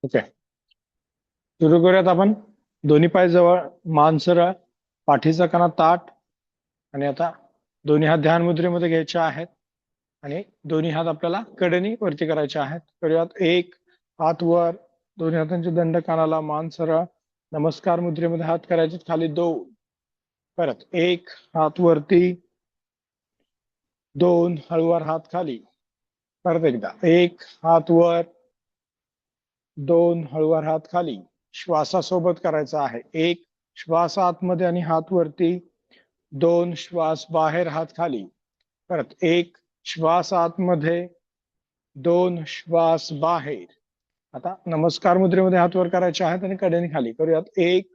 Okay. सुरू करूयात आपण. दोन्ही पाय जवळ, मान सरळ, पाठीचा कणा ताठ. आणि आता दोन्ही हात ध्यान मुद्रेमध्ये घ्यायचे आहेत आणि दोन्ही हात आपल्याला कडेनी वरती करायचे आहेत. करूयात. एक हात वर, दोन्ही हातांचे दंड कानाला, मान सरळ. नमस्कार मुद्रेमध्ये हात करायचे खाली. दोन. परत एक हात वरती, दोन हळूवार हात खाली. परत एकदा एक हात वर, दोन हळूवार हात खाली. श्वासासोबत करायचा आहे. एक श्वास आतमध्ये आणि हात वरती, दोन श्वास बाहेर हात खाली. परत एक श्वास आतमध्ये, दोन श्वास बाहेर. आता नमस्कार मुद्रेमध्ये हात वर करायचे आहेत आणि कडेने खाली. करूयात. एक,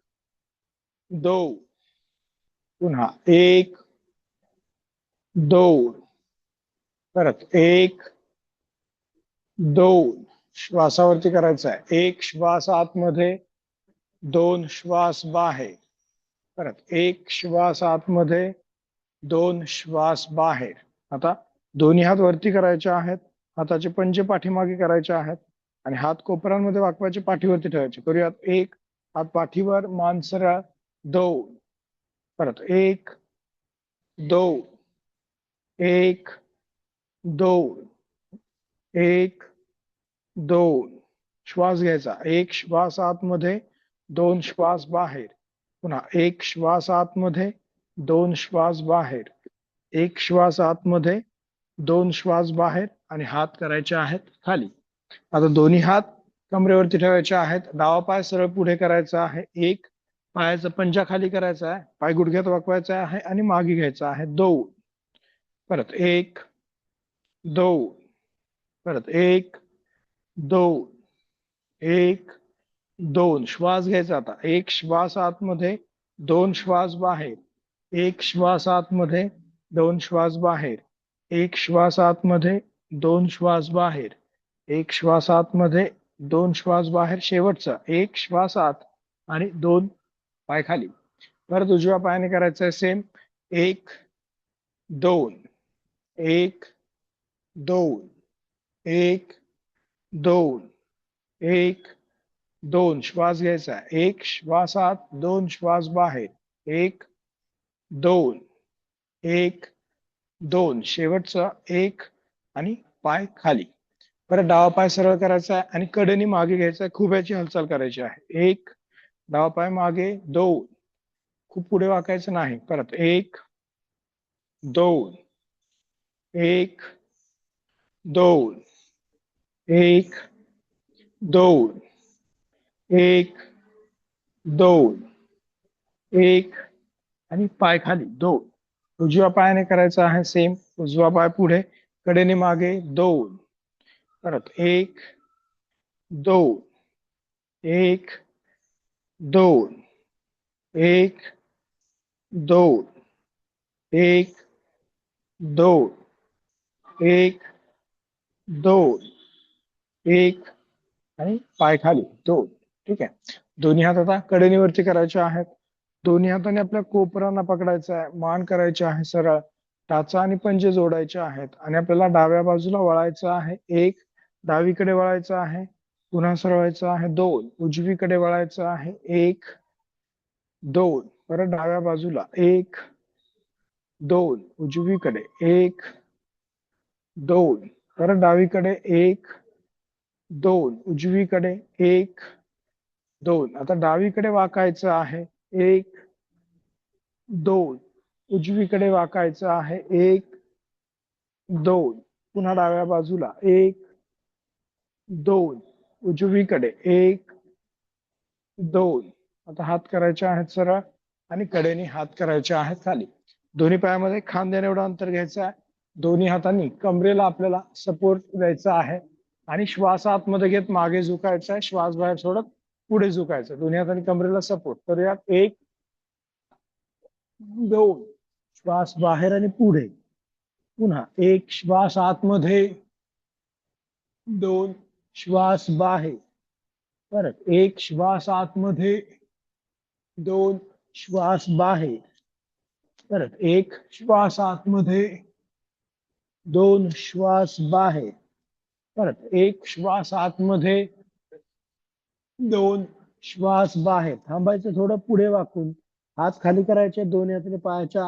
दोन, पुन्हा एक, दोन, परत एक, दोन. श्वासावरती करायचं आहे. एक श्वास आतमध्ये, दोन श्वास बाहेर. परत एक श्वास आतमध्ये, दोन श्वास बाहेर. आता दोन्ही हात वरती करायचे आहेत. हाताचे पंजे पाठीमागे करायचे आहेत आणि हात कोपरांमध्ये वाकवायचे, पाठीवरती ठेवायचे. करूयात. एक हात पाठीवर, मान सरळ. दोन. परत एक, दोन, एक, दोन, एक, दोन. श्वास घ्यायचा. एक श्वास आतमध्ये, दोन श्वास बाहेर. पुन्हा एक श्वास आतमध्ये, दोन श्वास बाहेर. एक श्वास आतमध्ये, दोन श्वास बाहेर आणि हात करायचे आहेत खाली. आता दोन्ही हात कमरेवरती ठेवायचे आहेत. डावा पाय सरळ पुढे करायचा आहे. एक पायाचा पंजा खाली करायचा आहे, पाय गुडघ्यात वाकवायचा आहे आणि मागे घ्यायचा आहे. दोन. परत एक, दोन. परत एक, दोन, एक, दोन. श्वास घ्यायचा. आता एक श्वास आतमध्ये, दोन श्वास बाहेर. एक श्वास आतमध्ये, दोन श्वास बाहेर. एक श्वास आतमध्ये, दोन श्वास बाहेर. एक श्वास आतमध्ये, दोन श्वास बाहेर. शेवटचा एक श्वास आत आणि दोन पाय खाली. परत उजव्या पायाने करायचं आहे सेम. एक, दोन, एक, दोन, एक, दोन, एक, दोन. श्वास घ्यायचा. एक श्वास आत, दोन श्वास बाहेर. एक, दोन, एक, दोन. शेवटचा एक आणि पाय खाली. परत डावा पाय सरळ करायचा आहे आणि कडेनी मागे घ्यायचा आहे. खुब्याची हालचाल करायची आहे. एक डावा पाय मागे, दोन. खूप पुढे वाकायचं नाही. परत एक, दोन, एक, दोन, एक, दोन, एक, दोन, एक आणि पाय खाली. दोन. उजव्या पायाने करायचं आहे सेम. उजवा पाय पुढे, कडेने मागे. दोन. परत एक, दोन, एक, दोन, एक, दोन, एक, दोन, एक, दोन, एक आणि पाय खाली. दोन. ठीक आहे. दोन्ही हात आता कडेनीवरती करायचे आहेत. दोन्ही हाताने आपल्या कोपरांना पकडायचं आहे. मान करायची आहे सरळ. टाचा आणि पंजे जोडायचे आहेत आणि आपल्याला डाव्या बाजूला वळायचं आहे. एक डावीकडे वळायचं आहे, पुन्हा सरळायचं आहे. दोन उजवीकडे वळायचं आहे. एक, दोन. परत डाव्या बाजूला. एक, दोन. उजवीकडे. एक, दोन. परत डावीकडे. एक, दोन. उजवीकडे. एक, दोन. आता डावीकडे वाकायचं आहे. एक, दोन. उजवीकडे वाकायचं आहे. एक, दोन. पुन्हा डाव्या बाजूला. एक, दोन. उजवीकडे. एक, दोन. आता हात करायचे आहेत सरळ आणि कडेने हात करायचे आहेत खाली. दोन्ही पायामध्ये खांद्याने एवढं अंतर घ्यायचं आहे. दोन्ही हातांनी कमरेला आपल्याला सपोर्ट द्यायचा आहे आणि श्वास आतमध्ये घेत मागे झुकायचा आहे. श्वास बाहेर सोडत पुढे झुकायचं. दोन्ही हातांनी कमरेला सपोर्ट करूयात. एक, दोन. श्वास बाहेर आणि पुढे. पुन्हा एक श्वास आतमध्ये, दोन श्वास बाहेर. परत एक श्वास आतमध्ये, दोन श्वास बाहेर. परत एक श्वास आतमध्ये, दोन श्वास बाहेर. परत एक श्वास आतमध्ये, दोन श्वास बाहेर, थांबायचं थोडं पुढे वाकून, हात खाली करायचे, दोन्ही हाताने पायाच्या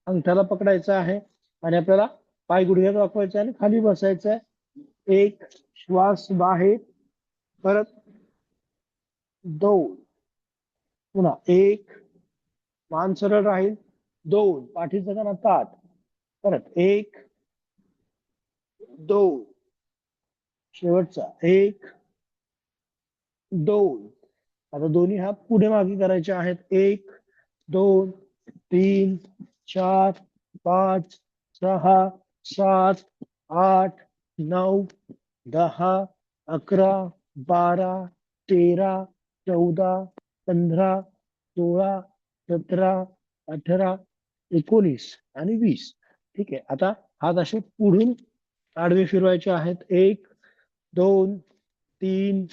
अंगठ्याला पकडायचं आहे आणि आपल्याला पाय गुडघ्यात वाकवायचे आणि खाली बसायचं आहे. एक श्वास बाहेर, परत दोन, पुन्हा एक, मान सरळ राहील, दोन, पाठीचा कणा ताठ, परत एक, दोन, शेवटचा एक, दोन. आता दोन्ही हात पुढे मागे करायचे आहेत. एक, दोन, तीन, चार, पाच, सहा, सात, आठ, 9, 10, 11, 12, 13, 14, 15, 16, 17, 18, 19 आणि 20. ठीक आहे. आता हात असे पुढून आडवे फिरवायचे आहेत. एक, दोन, तीन,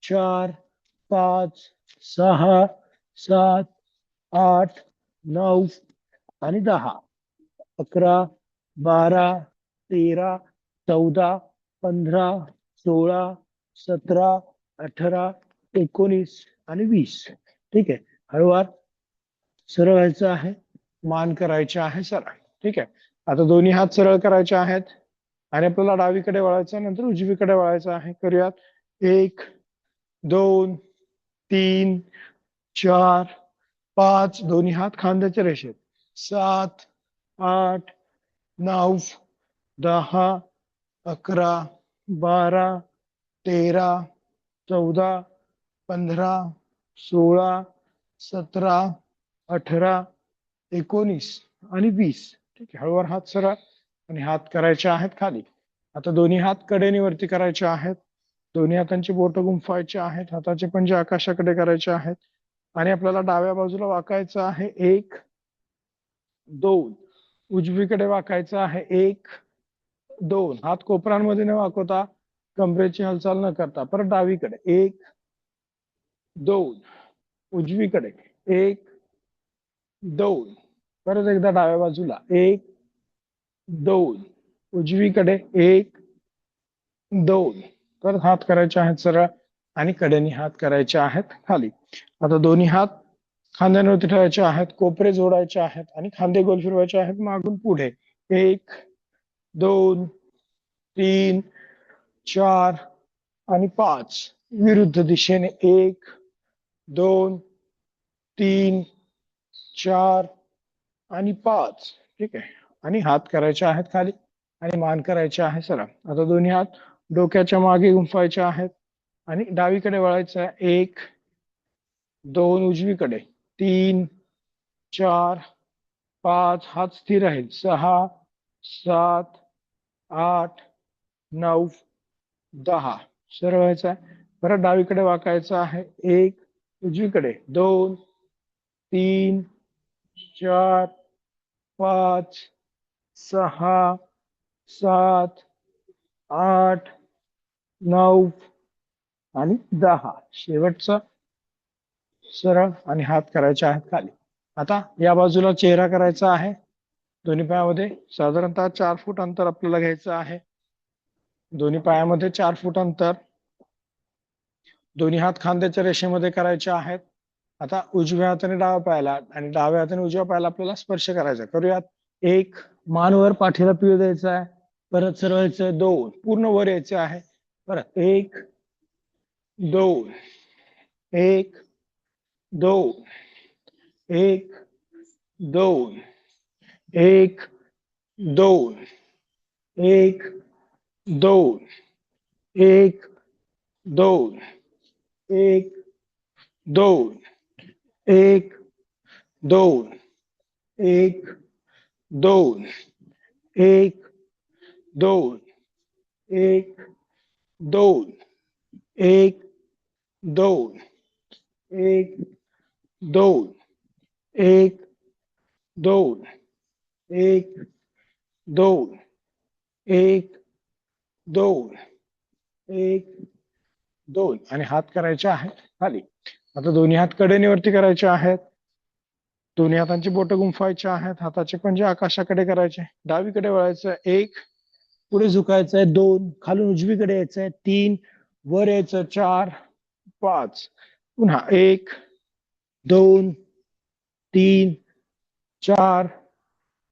चार, पाच, सहा, सात, आठ, 9 आणि 10, 11, 12, 13, 14, 15, 16, 17, 18, 19 आणि 20. ठीक आहे. हळूवार सरळ व्हायचं आहे, मान करायचे आहे सरळ. ठीक आहे. आता दोन्ही हात सरळ करायचे आहेत आणि आपल्याला डावीकडे वळायचं, नंतर उजवीकडे वळायचं आहे. करूयात. एक, दोन, तीन, चार, पाच, दोन्ही हात खांद्याच्या रेषेत, 7, 8, 9, 10, 11, 12, 13, 14, 15, 16, 17, 18, 19 आणि 20. ठीक आहे. हळूवार हात सरळ आणि हात करायचे आहेत खाली. आता दोन्ही हात कडेने वरती करायचे आहेत. दोन्ही हातांची बोट गुंफायची आहेत. हाताचे पंजे आकाशाकडे करायचे आहेत आणि आपल्याला डाव्या बाजूला वाकायचं आहे. एक, दोन, उजवीकडे वाकायचं आहे. एक, दोन, हात कोपरांमध्ये न वाकवता कमरेची हालचाल न करता परत डावीकडे. एक, दोन, उजवीकडे. एक, दोन, परत एकदा डाव्या बाजूला. एक, दोन, उजवीकडे. एक, दोन, परत हात करायचे आहेत सरळ आणि कडेने हात करायचे आहेत खाली. आता दोन्ही हात खांद्यांवरती ठेवायचे आहेत, कोपरे जोडायचे आहेत आणि खांदे गोल फिरवायचे आहेत मागून पुढे. एक, दोन, तीन, चार आणि पाच. विरुद्ध दिशेने. एक, दोन, तीन, चार आणि पाच. ठीक आहे. आणि हात करायचे आहेत खाली आणि मान करायचे आहे सरळ. आता दोन्ही हात डोक्याच्या मागे गुंफायचे आहेत आणि डावीकडे वळायचं आहे. एक, दोन, उजवीकडे. तीन, चार, पाच, हात स्थिर राहील. 6, 7, 8, 9, 10. सरळ व्हायचं आहे. परत डावीकडे वाकायचं आहे. एक, उजवीकडे. 2, 3, 4, 5, 6, 7, 8, 9 आणि 10. शेवटचा सरळ आणि हात करायचे आहेत खाली. आता या बाजूला चेहरा करायचा आहे. दोन्ही पायामध्ये साधारणतः 4 फूट अंतर आपल्याला घ्यायचं आहे. दोन्ही पायामध्ये 4 फूट अंतर. दोन्ही हात खांद्याच्या रेषेमध्ये करायचे आहेत. आता उजव्या हाताने डाव्या पायाला आणि डाव्या हाताने उजव्या पायाला आपल्याला स्पर्श करायचा. करूयात. एक, मानवर पाठीला पिळ द्यायचा आहे. परत सरळायचं. दोन, पूर्ण वर यायचं आहे. परत एक, दोन, एक, दोन, एक, दोन, एक, दोन, एक, दोन, एक, दोन, एक, दोन, एक, दोन, एक, दोन, एक, दोन, एक, दोन, एक, दोन, एक, दोन, एक, दोन, एक, दोन, एक, दोन, एक, दोन आणि हात करायचे आहेत खाली. आता दोन्ही हात कडेने करायचे आहेत. दोन्ही हातांची बोट गुंफायची आहेत. हाताचे पंजे आकाशाकडे करायचे. डावीकडे वळायचं. एक, पुढे झुकायचंय. दोन, खालून उजवीकडे यायचंय. तीन, वर यायचं. चार, 5. पुन्हा 1 2 3 4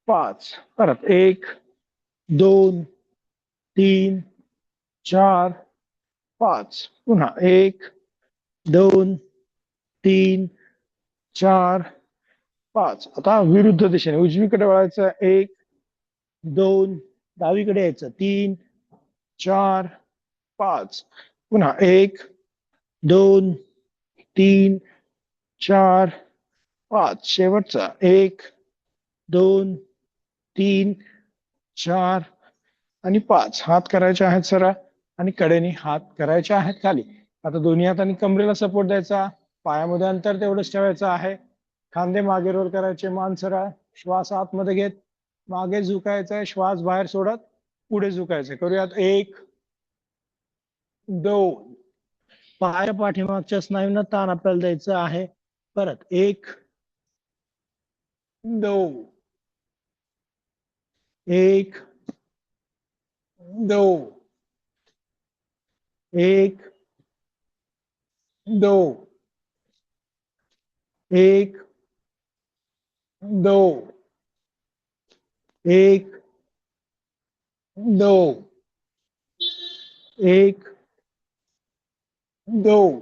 5. परत 1 2 3 4 5. पुन्हा 1 2 3 4 5. आता विरुद्ध दिशेने उजवीकडे वळायचं. 1 2 डावीकडे यायचं. 3 4 5. पुन्हा 1 2 3 4 5. शेवटचा 1 2 3 4 आणि 5. हात करायचे आहेत सरळ आणि कडेने हात करायचे आहेत खाली. आता दोन्ही हातांनी कमरेला सपोर्ट द्यायचा. पायामध्ये अंतर तेवढंच ठेवायचं आहे. खांदे मागे रोल करायचे. मान सरळ. श्वास आतमध्ये घेत मागे झुकायचा आहे. श्वास बाहेर सोडत पुढे झुकायचं. करूयात. 1 2. पायाच्या पाठीमागच्या स्नायूंना ताण आपल्याला द्यायचा आहे. परत 1 2 1 2 1 2 1 2 1 2 1 2.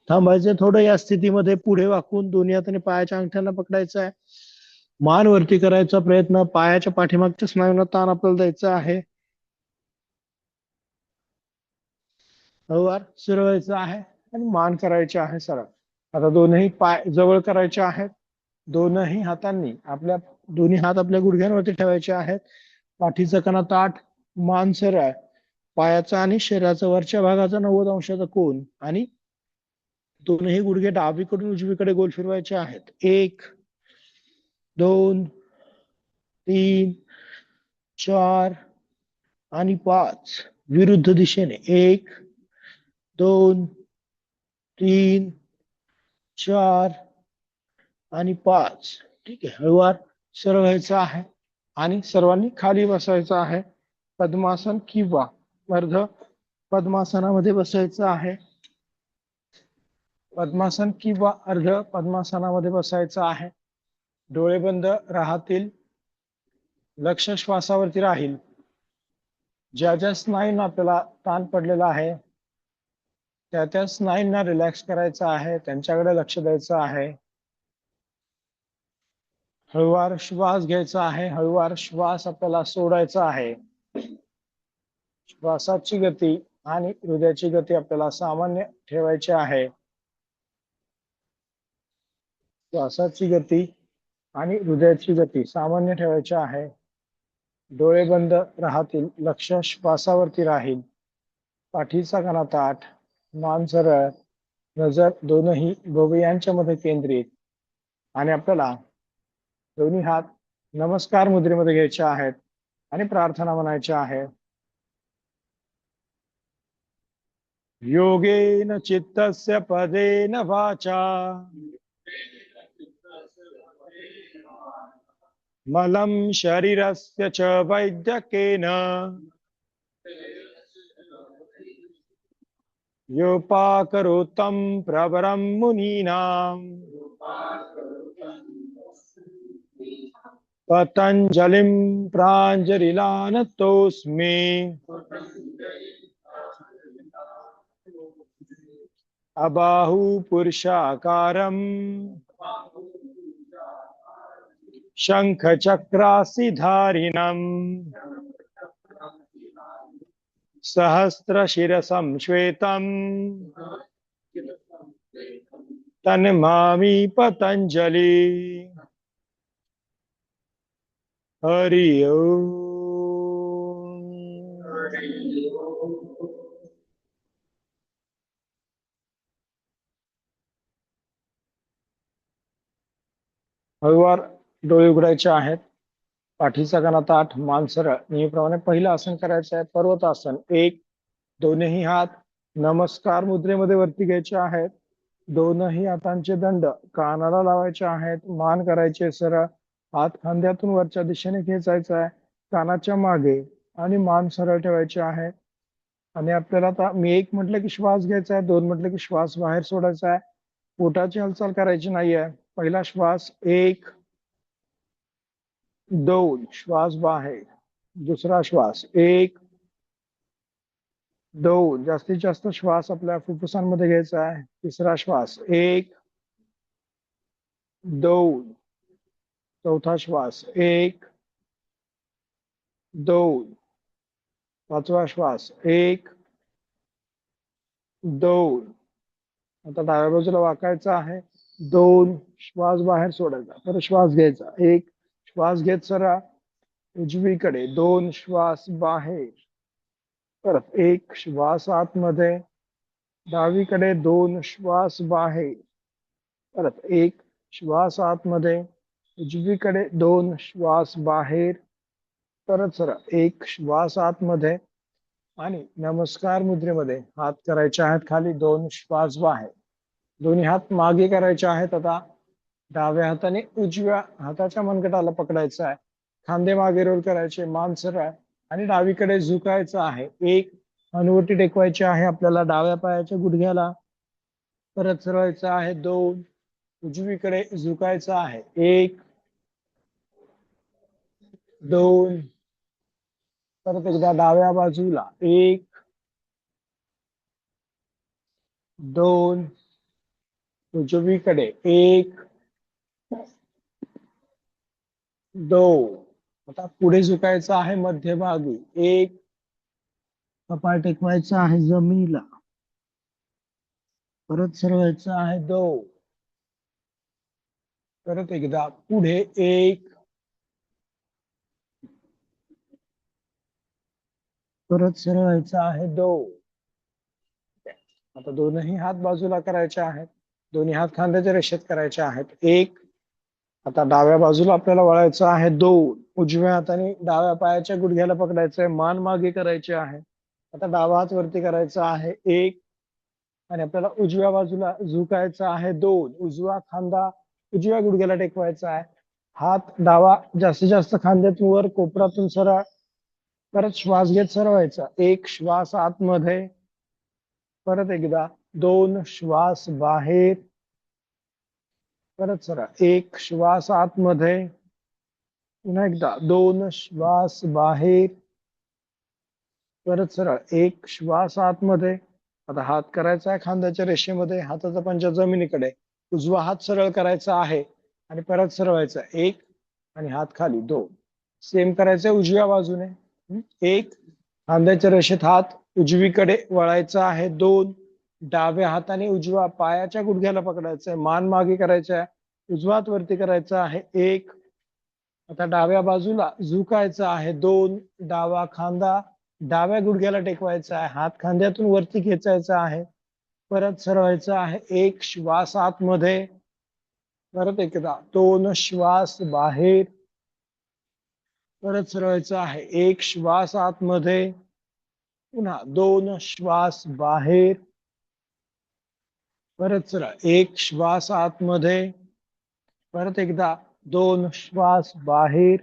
थांबायचं थोडं या स्थितीमध्ये. पुढे वाकून दोन्ही हाताने पायाच्या अंगठ्यांना पकडायचं आहे. मान वरती करायचा प्रयत्न. पायाच्या पाठीमागच्या स्नायूंना ताण आपल्याला द्यायचा आहे. हळूवार सरळायचं आहे आणि मान करायचे आहे सरळ. आता दोन्ही पाय जवळ करायचे आहेत. दोन्ही हातांनी दोन्ही हात आपल्या गुडघ्यांवरती ठेवायचे आहेत. पाठीचा कणा ताठ, मान सरळ, पायाचा आणि शरीराचा वरच्या भागाचा 90 अंशाचा कोन आणि दोन्ही गुडघे डावीकडून उजवीकडे गोल फिरवायचे आहेत. 1 2 3 4 आणि 5. विरुद्ध दिशेने 1 2 3 4 आणि 5. ठीक आहे. हळूवार सरळ व्हायचं आहे आणि सर्वांनी खाली बसायचं आहे. पद्मासन किंवा अर्ध पद्मासनामध्ये बसायचं आहे. पद्मासन किंवा अर्ध पद्मासनामध्ये बसायचं आहे. डोळे बंद राहतील. लक्ष श्वासावरती राहील. ज्या ज्या स्नायूंना आपल्याला ताण पडलेला आहे त्या स्नायूंना रिलॅक्स करायचं आहे. त्यांच्याकडे लक्ष द्यायचं आहे. हळूवार श्वास घ्यायचा आहे. हळूवार श्वास आपल्याला सोडायचा आहे. श्वासाची गती आणि हृदयाची गती आपल्याला सामान्य ठेवायची आहे. श्वासाची गती आणि हृदयाची गती सामान्य ठेवायची आहे. डोळे बंद राहतील. लक्ष श्वासावरती राहील. पाठीचा कणा ताठ, मान सरळ, नजर दोनही भुवयांच्या मध्ये केंद्रित आणि आपल्याला दोन्ही हात नमस्कार मुद्रेमध्ये घ्यायचे आहेत आणि प्रार्थना म्हणायची आहे. योगेन चित्तस्य पदेन वाचा मलं शरीरस्य च वैद्यकेन योपाकरोतं प्रवरं मुनीनां पतञ्जलिं प्राञ्जलिलानतोऽस्मि। अबाहु पुरुषाकारं शङ्खचक्रासिधारिणम् सहस्रशिरसं श्वेतं तन्मामि पतञ्जलि। हरि ओम। हळूवार डोळे उघडायचे आहेत. पाठीचा कणा ताठ, मान सरळ. नेहमीप्रमाणे पहिलं आसन करायचं आहे पर्वतासन. 1 दोन्ही हात नमस्कार मुद्रेमध्ये वरती घ्यायचे आहेत. दोनही हातांचे दंड कानाला लावायचे आहेत. मान करायचे सरळ. हात खांद्यातून वरच्या दिशेने खेचायचा आहे कानाच्या मागे आणि मान सरळ ठेवायचे आहे. आणि आपल्याला आता मी एक म्हटलं की श्वास घ्यायचा आहे, दोन म्हटलं की श्वास बाहेर सोडायचा आहे. पोटाची हालचाल करायची नाहीये. पहिला श्वास 1 2 श्वास बाहेर. दुसरा श्वास 1 2 जास्तीत जास्त श्वास आपल्या फुफ्फुसांमध्ये घ्यायचा आहे. तिसरा श्वास 1 2 चौथा श्वास 1 2 पाचवा श्वास 1 2 आता डाव्या बाजूला वाकायचं आहे. 2 श्वास बाहेर सोडायचा. परत श्वास घ्यायचा. 1 श्वास घेत सरा उजवीकडे. 2 श्वास बाहेर. परत 1 श्वास आतमध्ये. डावीकडे 2 श्वास बाहेर. परत 1 श्वास आतमध्ये. उजवीकडे 2 श्वास बाहेर. परत सरा 1 श्वास आतमध्ये आणि नमस्कार मुद्रेमध्ये हात करायचे आहेत खाली. 2 श्वास बाहेर. दोन्ही हात मागे करायचे आहेत. आता डाव्या हाताने उजव्या हाताच्या मनगटाला पकडायचं आहे. खांदे मागे रोल करायचे. मान सरळ आणि डावीकडे झुकायचं आहे. एक हनुवटी टेकवायची आहे आपल्याला डाव्या पायाच्या गुडघ्याला. परत सरळायचं आहे. 2 उजवीकडे झुकायचं आहे. 1 2 परत एकदा डाव्या बाजूला. 1 2 उजवीकडे. 1 2 आता पुढे झुकायचं आहे मध्यभागी. 1 कपाळ टेकवायचं आहे जमिनीला. परत सरळायचं आहे. 2 परत एकदा पुढे. 1 परत सरळायचं आहे. 2 आता दोनही हात बाजूला करायचे आहेत. दोन्ही हात खांद्याच्या रेषेत करायचे आहेत. 1 आता डाव्या बाजूला आपल्याला वळायचं आहे. 2 उजव्या हाताने डाव्या पायाच्या गुडघ्याला पकडायचंय. मान मागे करायची आहे. आता डावा हात वरती करायचा आहे. 1 आणि आपल्याला उजव्या बाजूला झुकायचं आहे. 2 उजवा खांदा उजव्या गुडघ्याला टेकवायचा आहे. हात डावा जास्तीत जास्त खांद्यातून वर कोपरातून सरळ. परत श्वास घेत सरळायचा. 1 श्वास आतमध्ये. परत एकदा 2 श्वास बाहेर. परत सरळ 1 श्वास आतमध्ये. पुन्हा एकदा 2 श्वास बाहेर. परत सरळ 1 श्वास आतमध्ये. आता हात करायचा आहे खांद्याच्या रेषेमध्ये. हाताचा पंजा जमिनीकडे. उजवा हात सरळ करायचा आहे आणि परत सरळायचा. 1 आणि हात खाली. 2 सेम करायचंय उजव्या बाजूने. 1 खांद्याच्या रेषेत हात उजवीकडे वळायचा आहे. 2 डाव्या हाताने उजव्या पायाच्या गुडघ्याला पकडायचंय. मान मागे करायचा. उजवा हात वरती करायचा आहे. 1 आता डाव्या बाजूला झुकायचं आहे. 2 डावा खांदा डाव्या गुडघ्याला टेकवायचा आहे. हात खांद्यातून वरती खेचायचा आहे. परत सरळायचं आहे. 1 श्वास आतमध्ये. परत एकदा 2 श्वास बाहेर. परत सरळायचं आहे. 1 श्वास आतमध्ये. पुन्हा 2 श्वास बाहेर. परत सरळ 1 श्वास आतमध्ये. परत एकदा 2 श्वास बाहेर.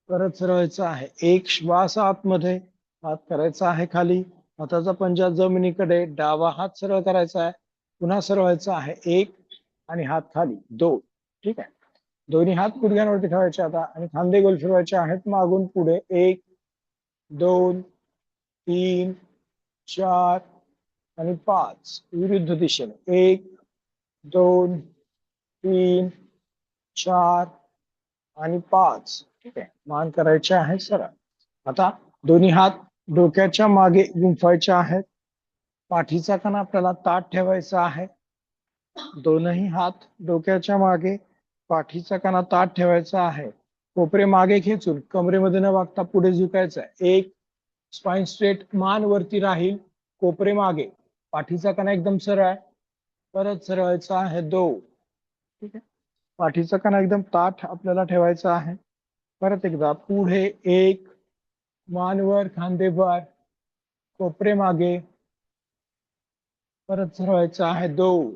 परत सरळायचं आहे. 1 श्वास आतमध्ये. हात करायचा आहे खाली. हाताचा पंजा जमिनीकडे. डावा हात सरळ करायचा आहे. पुन्हा सरळायचं आहे. 1 आणि हात खाली. 2 ठीक आहे. दोन्ही हात गुडघ्यांवरती ठेवायचे आता आणि खांदे गोल फिरवायचे आहेत मागून पुढे. 1 2 3 4 आणि 5 विरुद्ध दिशेने. 1 2 3 4 आणि 5 ठीक आहे. मान करायचे आहे सरळ. आता दोन्ही हात डोक्याच्या मागे गुंफायचे आहेत. पाठीचा कणा आपल्याला ताठ ठेवायचा आहे. दोनही हात डोक्याच्या मागे. पाठीचा कणा ताठ ठेवायचा आहे. कोपरे मागे खेचून कमरेमध्ये न वागता पुढे झुकायचं आहे. 1 स्पाइन स्ट्रेट. मान वरती राहील. कोपरे मागे. पाठीचा कणा एकदम सरळ. परत सरळायचा आहे. 2 ठीक आहे. पाठीचा कणा एकदम ताठ आपल्याला ठेवायचा आहे. परत एकदा पुढे. 1 मानवर खांदे वर. कोपरे मागे. परत सरळायचं आहे. 2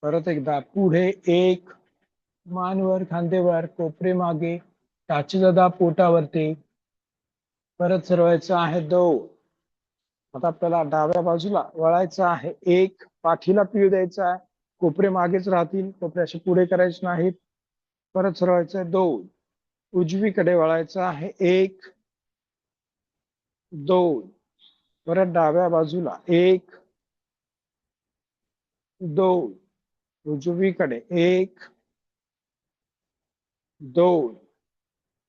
परत एकदा पुढे. 1 मानवर खांदेवर कोपरे मागे. टाचीचा दाब पोटावरती, परत सरवायचं आहे 2. आता आपल्याला डाव्या बाजूला वळायचं आहे 1. पाठीला पीळ द्यायचा आहे, कोपरे मागेच राहतील, कोपरे असे पुढे करायचे नाहीत. परत सरवायचं आहे 2. उजवीकडे वळायचं आहे 1, 2. परत डाव्या बाजूला 1, 2. उजवीकडे 1, 2.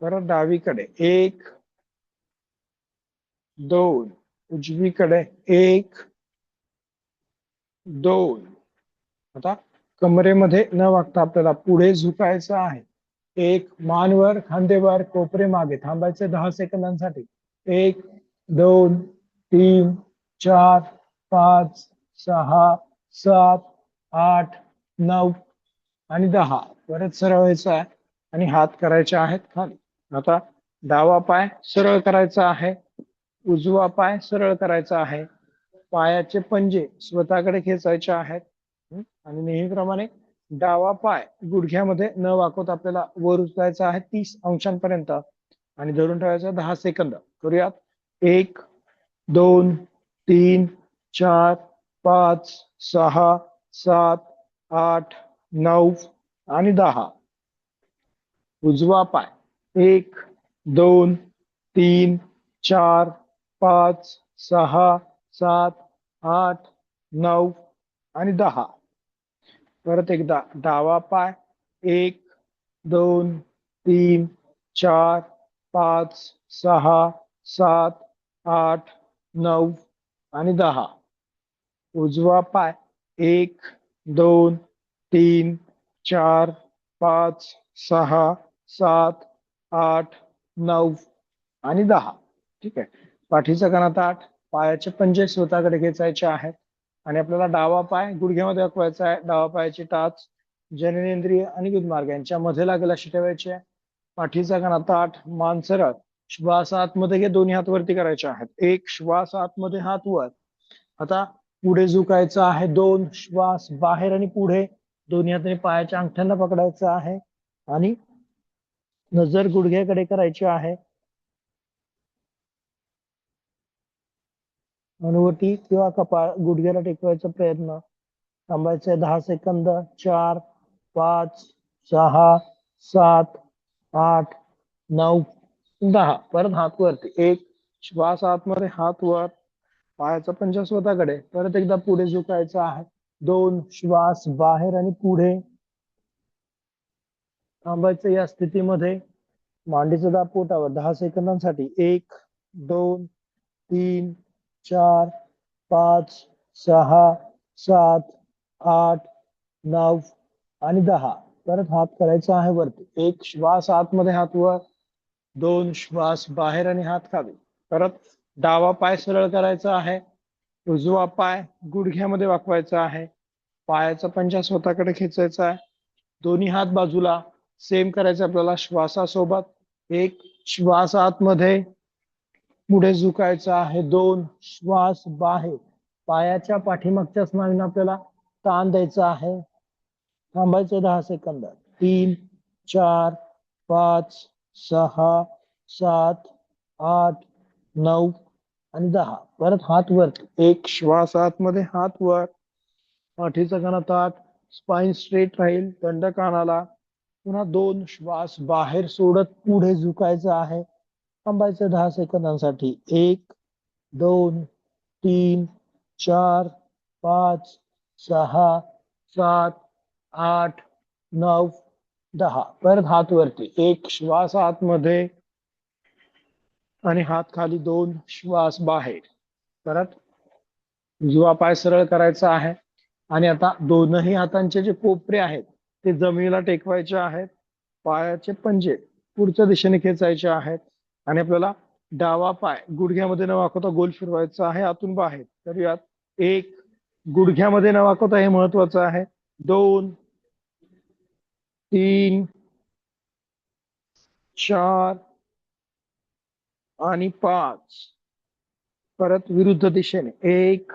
परत डावीकडे 1, 2. उजवीकडे 1, 2. आता कमरेमध्ये न वागता आपल्याला पुढे झुकायचं आहे. 1. मानवर, खांदेवर, कोपरे मागे. थांबायचे 10 सेकंदांसाठी. 1, 2, 3, 4, 5, 6, 7, 8, 9 आणि 10. परत सरळायचं आहे आणि हात करायचे आहेत खाली. आता डावा पाय सरळ करायचा आहे, उजवा पाय सरळ करायचा आहे. पायाचे पंजे स्वतःकडे खेचायचे आहेत आणि नेहमीप्रमाणे डावा पाय गुडघ्यामध्ये न वाकवता आपल्याला वर उचलायचा आहे 30 अंशांपर्यंत आणि धरून ठेवायचं 10 सेकंद. करूयात. 1, 2, 3, 4, 5, 6, 7, 8, 9 आणि 10. उजवा पाय 1, 2, 3, 4, 5, 6, 7, 8, 9 आणि 10. परत एकदा डावा पाय 1, 2, 3, 4, 5, 6, 7, 8, 9 आणि 10. उजवा पाय 1, 2, 3, 4, 5, 6, 7, 8, 9 आणि 10. ठीक आहे. पाठीचा कणा ताठ, पायाचे पंजे स्वतःकडे खेचायचे आहेत आणि आपल्याला डावा पाय गुडघ्यामध्ये वाकवायचा आहे. डावा पायाची टाच जननेंद्रिय आणि गुदमार्ग यांच्या मध्ये लागेल अशी ठेवायची आहे. पाठीचा कणा ताठ, मान सरळ. श्वास आतमध्ये घे, दोन्ही हात वरती करायचे आहेत. 1. श्वास आतमध्ये, हात वर. आता पुढे झुकायचं आहे. 2. श्वास बाहेर आणि पुढे. दोन्ही हाताने पायाच्या अंगठ्यांना पकडायचं आहे आणि नजर गुडघ्याकडे करायची आहे. हनुवटी किंवा कपाळ गुडघ्याला टेकवायचा प्रयत्न. थांबायचे 10 सेकंद. 4, 5, 6, 7, 8, 9, 10. परत हात वरती. 1. श्वास आतमध्ये, हात वर. पायाचा पंजा स्वतःकडे. परत एकदा पुढे झुकायचं आहे. 2. श्वास बाहेर आणि पुढे. थांबायचं या स्थितीमध्ये. मांडीचा दाब पोटावर 10 सेकंदांसाठी. 1, 2, 3, 4, 5, 6, 7, 8, 9 आणि 10. परत हात करायचा आहे वरती. 1. श्वास आतमध्ये, हात वर. 2. श्वास बाहेर आणि हात खाली. परत डावा पाय सरळ करायचा आहे, उजवा पाय गुडघ्यामध्ये वाकवायचा आहे. पायाचा पंजा स्वतःकडे खेचायचा आहे. दोन्ही हात बाजूला. सेम करायचं आपल्याला श्वासासोबत. 1. श्वास आतमध्ये, पुढे झुकायचं आहे. 2. श्वास बाहेर. पायाच्या पाठीमागच्या स्नायूंना आपल्याला ताण द्यायचा आहे. थांबायचं 10 सेकंद. 3, 4, 5, 6, 7, 8, 9 आणि 10. परत हात वरती. 1. श्वास आतमध्ये, हात वर. पाठीचा कणा ताठ, स्पाइन स्ट्रेट राहील, दंड कानाला. पुन्हा 2. श्वास बाहेर सोडत पुढे झुकायचं आहे. थांबायचं 10 सेकंदांसाठी. 1, 2, 3, 4, 5, 6, 7, 8, 9, 10. परत हात वरती. 1. श्वास आतमध्ये आणि हात खाली. 2. श्वास बाहेर. परत उजवा पाय सरळ करायचा आहे आणि आता दोनही हातांचे जे कोपरे आहेत ते जमिनीला टेकवायचे आहेत. पायाचे पंजे पुढच्या दिशेने खेचायचे आहेत आणि आपल्याला डावा पाय गुडघ्यामध्ये न वाकवता गोल फिरवायचा आहे आतून बाहेर. तर यात 1. गुडघ्यामध्ये न वाकवता, हे महत्वाचं आहे. 2, 3, 4 आणि 5. परत विरुद्ध दिशेने. 1,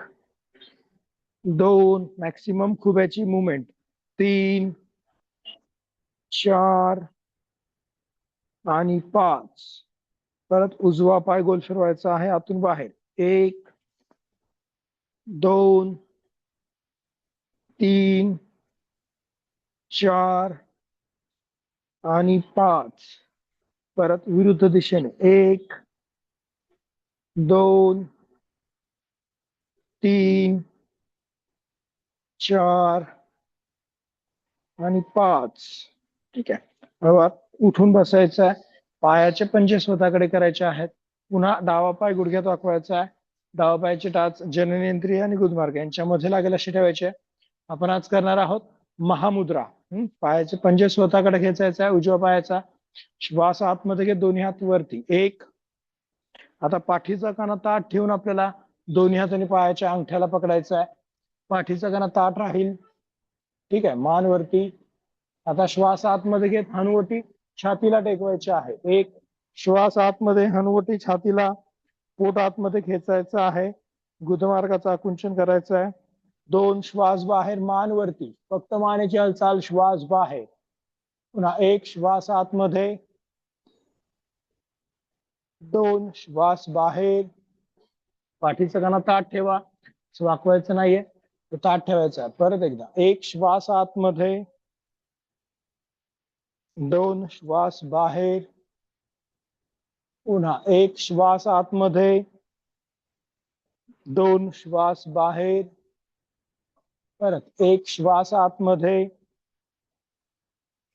2. Maximum खुब्याची movement. 3, 4 आणि 5. परत उजवा पाय गोल फिरवायचा आहे आतून बाहेर. 1 2 3 4 आणि 5. परत विरुद्ध दिशेने 1 2 3 4 आणि 5. ठीक आहे. बरोबर. उठून बसायचं आहे. पायाचे पंजे स्वतःकडे करायचे आहेत. पुन्हा डावा पाय गुडघ्यात वाकवायचा आहे. डावा पायाची टाच जननेंद्रिय आणि गुदमार्ग यांच्यामध्ये लागेल असे ठेवायचे. आपण आज करणार आहोत महामुद्रा. पायाचे पंजे स्वतःकडे खेचायचा आहे. उजव्या पायाचा श्वास आतमध्ये घे, दोन्ही हात वरती. 1. आता पाठीचा कणा ताठ ठेवून आपल्याला दोन्ही हातांनी पायाच्या अंगठ्याला पकडायचा आहे. पाठीचा कणा ताठ राहील. ठीक आहे. मान वरती. आता श्वास आतमध्ये घेत हनुवटी छातीला टेकवायची आहे. 1. श्वास आतमध्ये, हनुवटी छातीला, पोट आतमध्ये खेचायचं आहे. गुदमार्गाचं आकुंचन करायचं आहे. 2. श्वास बाहेर, मान वरती, फक्त मानेची हालचाल, श्वास बाहेर. पुन्हा 1. श्वास आतमध्ये, 2. श्वास बाहेर. पाठीचा कणा ताठ ठेवा, वाकवायचं नाहीये, तो ताठ ठेवायचा. परत एकदा 1. श्वास आतमध्ये, 2. श्वास बाहेर. पुन्हा 1. श्वास आतमध्ये, 2. श्वास बाहेर. परत 1. श्वास आतमध्ये,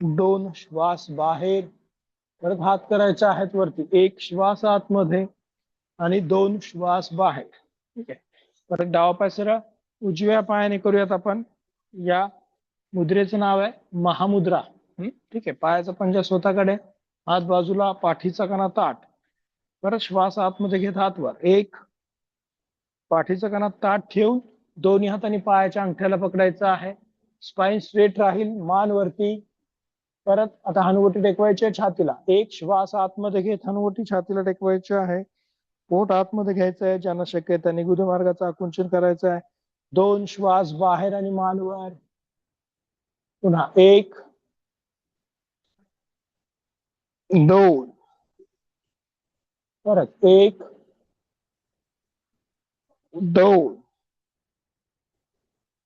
2. श्वास बाहेर. परत हात करायचे आहेत वरती. 1. श्वास आतमध्ये आणि 2 श्वास बाहेर. ठीक आहे. परत डावा पाय सरळ, उजव्या पायाने करूयात आपण. या मुद्रेचं नाव आहे महामुद्रा. ठीक आहे. पायाचा पंजा स्वतःकडे, हात बाजूला, पाठीचा कणा ताठ. परत श्वास आतमध्ये घेत हात वर. 1. पाठीचा कणा ताठ ठेवून दोन्ही हातांनी पायाच्या अंगठ्याला पकडायचं आहे. स्पाइन स्ट्रेट राहील, मान वरती. परत आता हनुवटी टेकवायची आहे छातीला. 1. श्वास आतमध्ये घेत हनुवटी छातीला टेकवायची आहे. पोट आतमध्ये घ्यायचं आहे, ज्यांना शक्य आहे त्यांनी गुदमार्गाचं आकुंचन करायचं आहे. 2. श्वास बाहेर आणि मान वर. पुन्हा 1 2. परत 1 2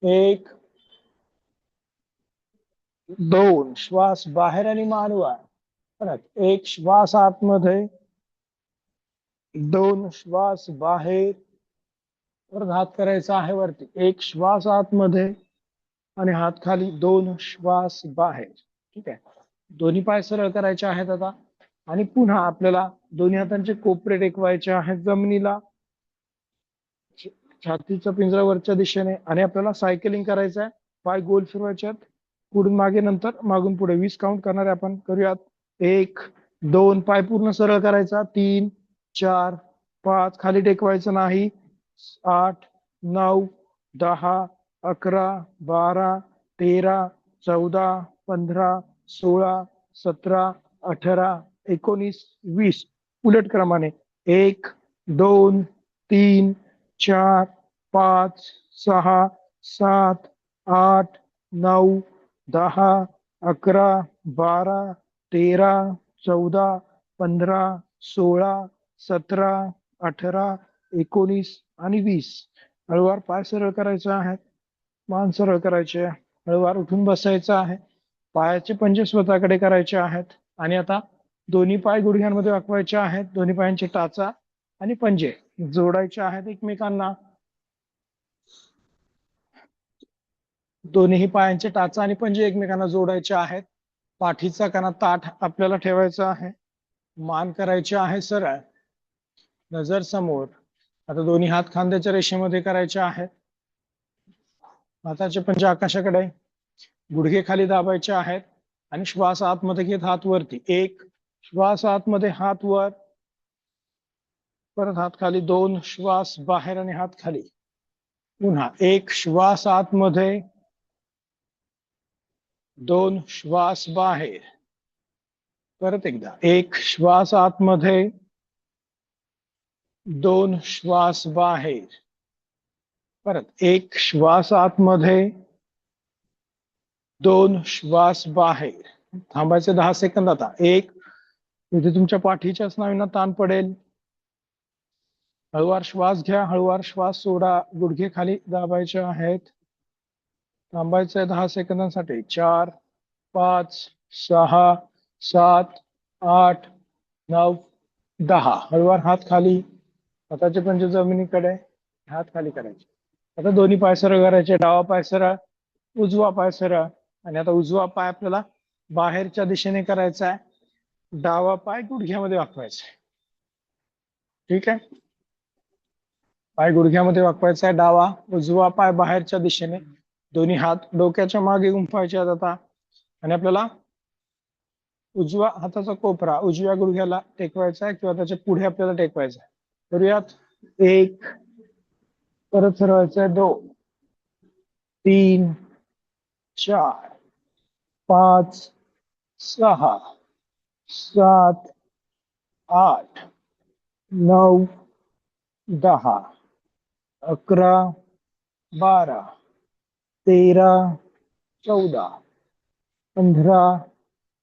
1 2. श्वास बाहेर आणि मान वर. परत 1. श्वास आतमध्ये, 2 श्वास बाहेर. परत हात करायचा आहे वरती. 1 श्वास आतमध्ये आणि हात खाली, 2 श्वास बाहेर. ठीक आहे. दोन्ही पाय सरळ करायचे आहेत आता. आणि पुन्हा आपल्याला दोन्ही हातांचे कोपरे टेकवायचे आहेत जमिनीला. छातीचा पिंजरा वरच्या दिशेने. आणि आपल्याला सायकलिंग करायचं आहे. पाय गोल फिरवायचे आहेत, पुढून मागे, नंतर मागून पुढे. 20 काउंट करणार आहे आपण. करूयात. 1 2. पाय पूर्ण सरळ करायचा. 3 4 5. खाली टेकवायचं नाही. 8 9 10 11 12 13 14 15 16 17 18 19 20. उलट क्रमाने. 1 2 3 4 5 6 7 8 9 10 11 12 13 14 15 16 17 18 19 आणि 20. हळूवार पाय सरळ करायचे आहेत, मान सरळ करायचे. हळूवार उठून बसायचं आहे. पायाचे पंजे स्वतःकडे करायचे आहेत. आणि आता दोन्ही पाय गुडघ्यांमध्ये वाकवायचे आहेत. दोन्ही पायांचे टाचा आणि पंजे जोडायचे आहेत एकमेकांना. दोन्ही पायांचे टाचा आणि पंजे एकमेकांना जोडायचे आहेत. पाठीचा कणा ताठ आपल्याला ठेवायचा आहे. मान करायचे आहे सरळ, नजर समोर. आता दोन्ही हात खांद्याच्या रेषेमध्ये करायचे आहेत. हाताचे पंजे आकाशाकडे, गुडघे खाली दाबायचे आहेत. आणि श्वास आतमध्ये घेत हात वरती. 1 श्वास आतमध्ये, हात वर. परत हात खाली. 2 श्वास बाहेर आणि हात खाली. पुन्हा 1 श्वास आतमध्ये, 2 श्वास बाहेर. परत एकदा 1 श्वास आतमध्ये, 2 श्वास बाहेर. परत 1 श्वास आतमध्ये, 2 श्वास बाहेर. थांबायचे 10 सेकंद. आता 1 इथे तुमच्या पाठीच्या स्नायूंना ताण पडेल. हळूवार श्वास घ्या, हळूवार श्वास सोडा. गुडघे खाली दाबायचे आहेत. थांबायचं आहे 10 सेकंदांसाठी. 4, 5, 6, 7, 8, 9, 10. हळूवार हात खाली. हाताचे पंजे जमिनीकडे, हात खाली करायचे. आता दोन्ही पाय सरळ करायचे. डावा पाय सरळ, उजवा पाय सरळ. आणि आता उजवा पाय आपल्याला बाहेरच्या दिशेने करायचा आहे. डावा पाय गुडघ्यामध्ये वाकवायचा आहे. ठीक आहे. पाय गुडघ्यामध्ये वाकवायचा आहे डावा. उजवा पाय बाहेरच्या दिशेने. दोन्ही हात डोक्याच्या मागे गुंफायचे आहेत आता. आणि आपल्याला उजवा हाताचा कोपरा उजव्या गुडघ्याला टेकवायचा आहे किंवा त्याच्या पुढे आपल्याला टेकवायचा आहे. करूयात. 1, परत सरवायचं आहे. 2, 3, 4, 5, 6, 7, 8, 9, 10, 11, 12, 13, 14, 15,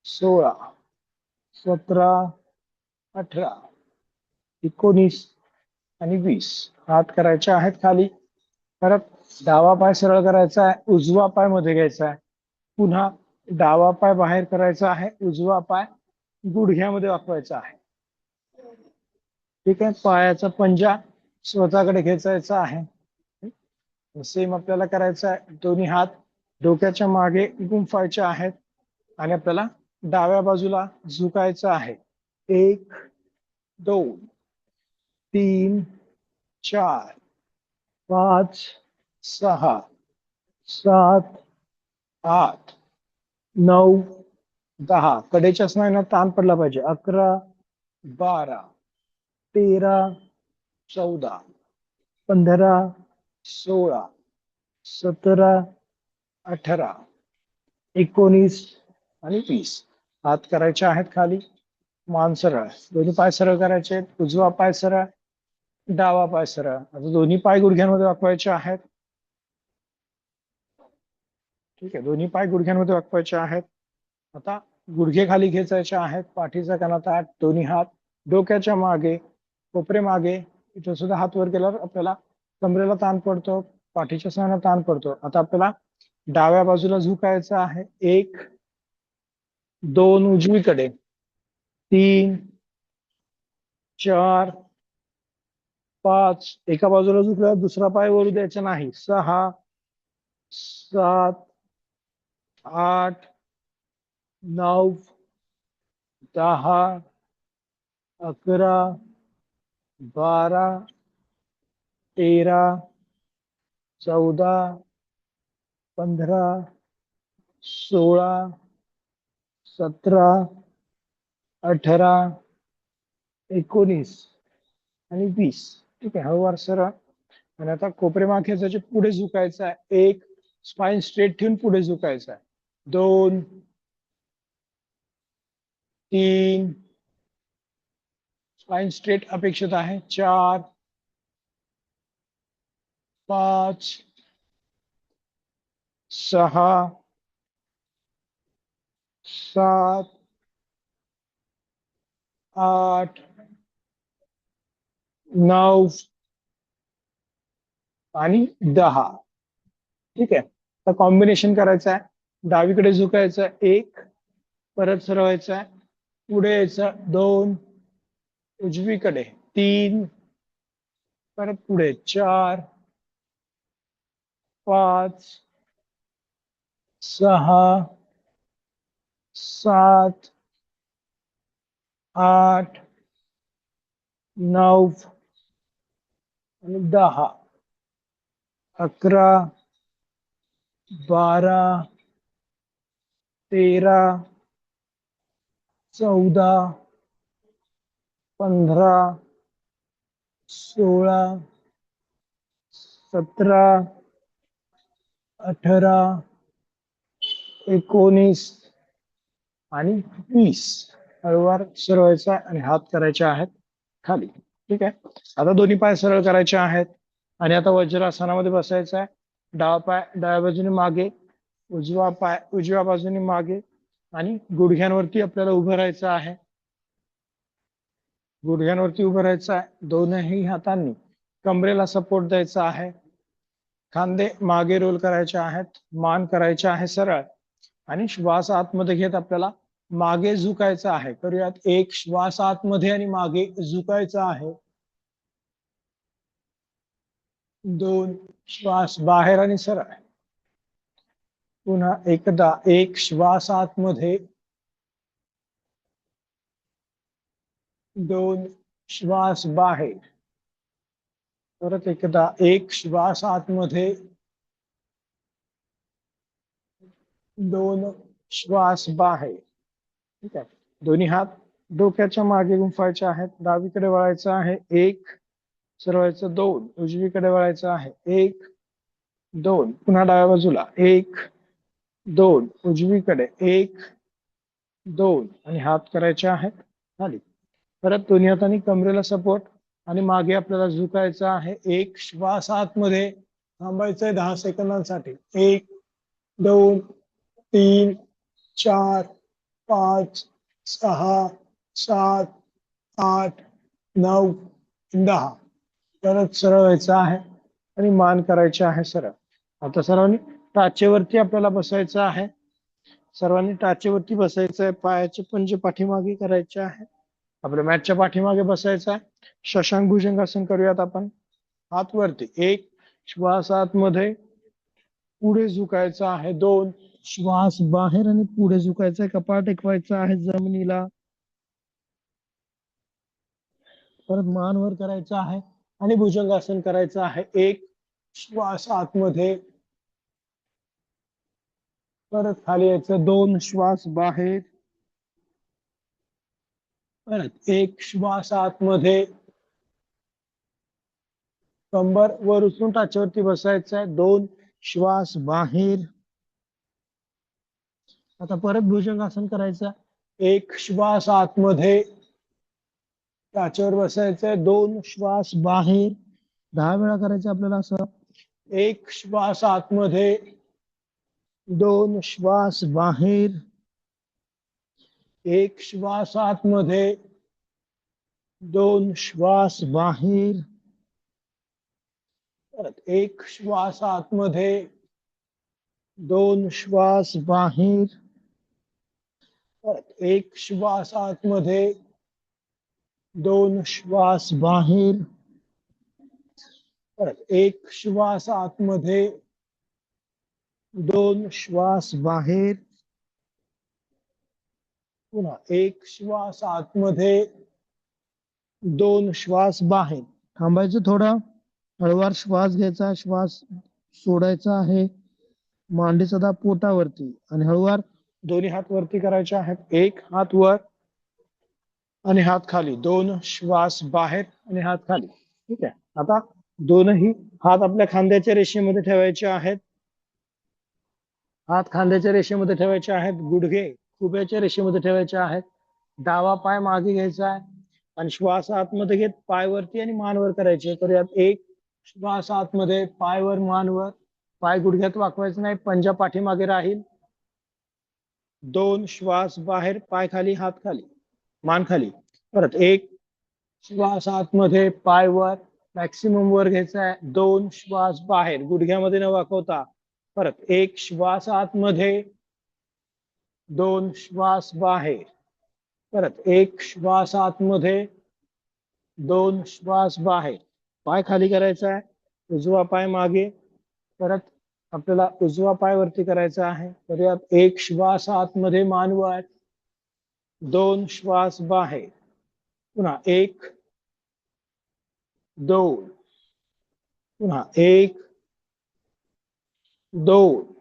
16, 17, 18, 19 आणि 20. हात करायचे आहेत खाली. परत डावा पाय सरळ करायचा आहे, उजवा पाय मध्ये घ्यायचा आहे. पुन्हा डावा पाय बाहेर करायचा आहे, उजवा पाय गुडघ्यामध्ये वाकवायचा आहे. ठीक आहे. पायाचा पंजा स्वतःकडे खेचायचा आहे. सेम आपल्याला करायचं आहे. दोन्ही हात डोक्याच्या मागे गुंफायचे आहेत आणि आपल्याला डाव्या बाजूला झुकायचं आहे. 1, 2, 3, 4, 5, 6, 7, 8, 9, 10. कडेच्या स्नायूंना ताण पडला पाहिजे. 11, 12, 13, 14, 15, 16, 17, 18, 19 आणि 20. हात करायचे आहेत खाली. मान सरळ. दोन्ही पाय सरळ करायचे. उजवा पाय सरळ, डावा पाय सरळ. आता दोन्ही पाय गुडघ्यांमध्ये वाकवायचे आहेत. ठीक आहे. दोन्ही पाय गुडघ्यांमध्ये वाकवायचे आहेत. आता गुडघे खाली खेचायचे आहेत. पाठीचा कणा ताठ. दोन्ही हात डोक्याच्या मागे, कोपरे मागे. इथं सुद्धा हात वर केल्यावर आपल्याला कमरेला ताण पडतो, पाठीच्या स्नायूंना ताण पडतो. आता आपल्याला डाव्या बाजूला झुकायचं आहे. 1, 2 उजवीकडे, 3, 4, 5. एका बाजूला झुकल्यावर दुसरा पाय वरू द्यायचा नाही. 6, 7, 8, 9, 10, 11, 12, 13, 14, 15, 16, 17, 18, 19 आणि 20. ठीक आहे. हळूवार सरळ. आणि आता कोपरे मागे पुढे झुकायचं आहे. 1, स्पाइन स्ट्रेट ठेवून पुढे झुकायचं आहे. 2, 3, स्पाइन स्ट्रेट अपेक्षित आहे. 4, 5, 6, 7, 8, 9 आणि 10. ठीक आहे. तर कॉम्बिनेशन करायचं आहे. डावीकडे झुकायचं आहे. 1, परत सरवायचं आहे. पुढे यायचं. 2, उजवीकडे. 3, परत पुढे. 4, 5, 6, 7, 8, 9 आणि 10, 11, 12, 13, 14, 15, 16, 17, 18, 19 आणि 20. हळूवार सरवायचा आणि हात करायचे आहेत खाली. ठीक आहे. आता दोन्ही पाय सरळ करायचे आहेत आणि आता वज्रासनामध्ये बसायचं आहे. डावा पाय डाव्या बाजूने मागे, उजवा पाय उजव्या बाजूने मागे आणि गुडघ्यांवरती आपल्याला उभं राहायचं आहे. गुडघ्यांवरती उभं राहायचं आहे, दोनही हातांनी कमरेला सपोर्ट द्यायचा आहे, खांदे मागे रोल करायचे आहेत, मान करायचे आहे सरळ, आणि श्वास आतमध्ये घेत आपल्याला मागे झुकायचं आहे. करूयात. एक श्वास आतमध्ये आणि मागे झुकायचा आहे. दोन श्वास बाहेर आणि सरळ. पुन्हा एकदा एक श्वास आतमध्ये, दोन श्वास बाहेर. परत एकदा एक श्वास आतमध्ये, दोन श्वास बाहेर. ठीक आहे. दोन्ही हात डोक्याच्या मागे गुंफायचे आहेत. डावीकडे वळायचं आहे. एक, सरळायचं. दोन, उजवीकडे वळायचं आहे. एक, दोन, पुन्हा डाव्या बाजूला. एक, दोन, उजवीकडे. एक, दोन, आणि हात करायचे आहेत खाली. परत दोन्ही हातांनी कमरेला सपोर्ट आणि मागे आपल्याला झुकायचं आहे. एक श्वास आतमध्ये थांबायचंय 10 सेकंदांसाठी. एक, दोन, तीन, चार, 5, 6, 7, 8, 9, 10. परत सरळ व्हायचं आहे आणि मान करायचे आहे सरळ. आता सर्वांनी टाचेवरती आपल्याला बसायचं आहे. सर्वांनी टाचेवरती बसायचं आहे. पायाचे पंजे पाठीमागे करायचे आहे. आपल्या मॅटच्या पाठीमागे बसायचं आहे. शशांक भुजंगासन करूयात आपण. हात वरती. एक श्वास आतमध्ये, पुढे झुकायचं आहे. दोन श्वास बाहेर आणि पुढे झुकायचं आहे. कपाळ टेकवायचं आहे जमिनीला. परत मान वर करायचं आहे आणि भुजंगासन करायचं आहे. एक श्वास आतमध्ये, परत खाली यायचं. दोन श्वास बाहेर, परत एक श्वास आतमध्ये, कंबर वर उचलून टाचेवरती बसायचं आहे. दोन श्वास बाहेर. आता परत भुजंगासन करायचं. एक श्वास आतमध्ये, टाचेवर बसायचंय. दोन श्वास बाहेर. 10 वेळा करायचं आपल्याला असं. एक श्वास आतमध्ये, दोन श्वास बाहेर. एक श्वास आतमध्ये, दोन श्वास बाहेर. परत एक श्वास आतमध्ये, दोन श्वास बाहेर. परत एक श्वास आतमध्ये, दोन श्वास बाहेर. परत एक श्वास आतमध्ये, दोन श्वास बाहेर. पुन्हा एक श्वास आतमध्ये, दोन श्वास बाहेर. थांबायचं थोडा. हळूवार श्वास घ्यायचा, श्वास सोडायचा आहे. मांडीचा दाब पोटावरती आणि हळूवार दोन्ही हात वरती करायचे आहेत. एक हात वर आणि हात खाली. दोन श्वास बाहेर आणि हात खाली. ठीक आहे. आता दोनही हात आपल्या खांद्याच्या रेषेमध्ये ठेवायचे आहेत. हात खांद्याच्या रेषेमध्ये ठेवायचे आहेत. गुडघे खुब्याच्या रेषेमध्ये ठेवायचे आहेत. डावा पाय मागे घ्यायचा आहे आणि श्वास आतमध्ये घेत पाय वरती आणि मान वर करायचे. करूयात. एक श्वास आतमध्ये, पाय वर, मान वर. पाय गुडघ्यात वाकवायचं नाही, पंजा पाठीमागे राहील. दोन श्वास बाहेर, पाय खाली, हात खाली, मान खाली. परत एक श्वास आतमध्ये, पाय वर, मॅक्सिमम वर घ्यायचा आहे. दोन श्वास बाहेर, गुडघ्यामध्ये न वाकवता. परत एक श्वास आतमध्ये, दोन श्वास बाहेर. परत एक श्वास आतमध्ये, दोन श्वास बाहेर. पाय खाली करायचा आहे. उजवा पाय मागे. परत आपल्याला उजवा पाय वरती करायचा आहे. करूयात. एक श्वास आतमध्ये, मान वर. दोन श्वास बाहेर. पुन्हा एक, दोन. पुन्हा एक, दोन.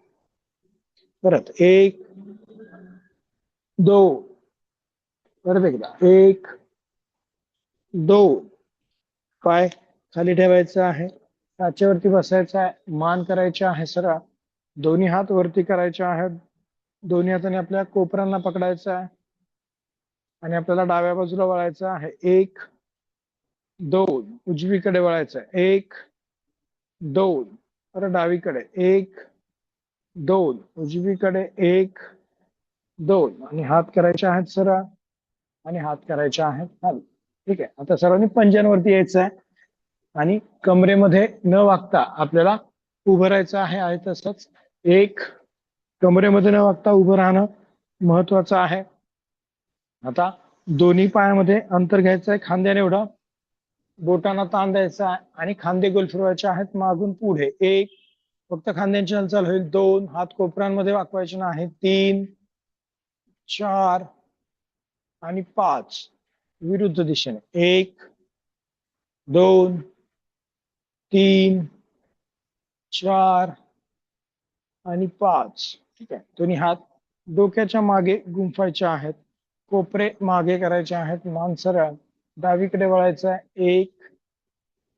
परत एक, दोन. परत एकदा एक, दोन. पाय खाली ठेवायचा आहे. टाचेवरती बसायचं आहे. मान करायचे आहे सरळ. दोन्ही हात वरती करायचे आहेत. दोन्ही हाताने आपल्या कोपरांना पकडायचं आहे आणि आपल्याला डाव्या बाजूला वळायचं आहे. एक, दोन. उजवीकडे वळायचं आहे. एक, दोन. परत डावीकडे. एक, दोन. उजवीकडे. एक, दोन. आणि हात करायचे आहेत सरळ आणि हात करायचे आहेत खाली. ठीक आहे. आता सर्वांनी पंजांवरती यायचं आहे आणि कमरेमध्ये न वागता आपल्याला उभं राहायचं आहे तसंच. एक, कमरेमध्ये न वागता उभं राहणं महत्वाचं आहे. आता दोन्ही पायामध्ये अंतर घ्यायचं आहे खांद्याने एवढं, बोटांना ताण द्यायचा आहे आणि खांदे गोल फिरवायचे आहेत मागून पुढे. एक, फक्त खांद्यांची हालचाल होईल. दोन, हात कोपऱ्यांमध्ये वाकवायचे नाही. तीन, चार आणि पाच, विरुद्ध दिशेने. एक, दोन, तीन, चार आणि पाच. ठीक आहे. दोन्ही हात डोक्याच्या मागे गुंफायचे आहेत, कोपरे मागे करायचे आहेत, मान सरळ. डावीकडे वळायचं आहे. एक,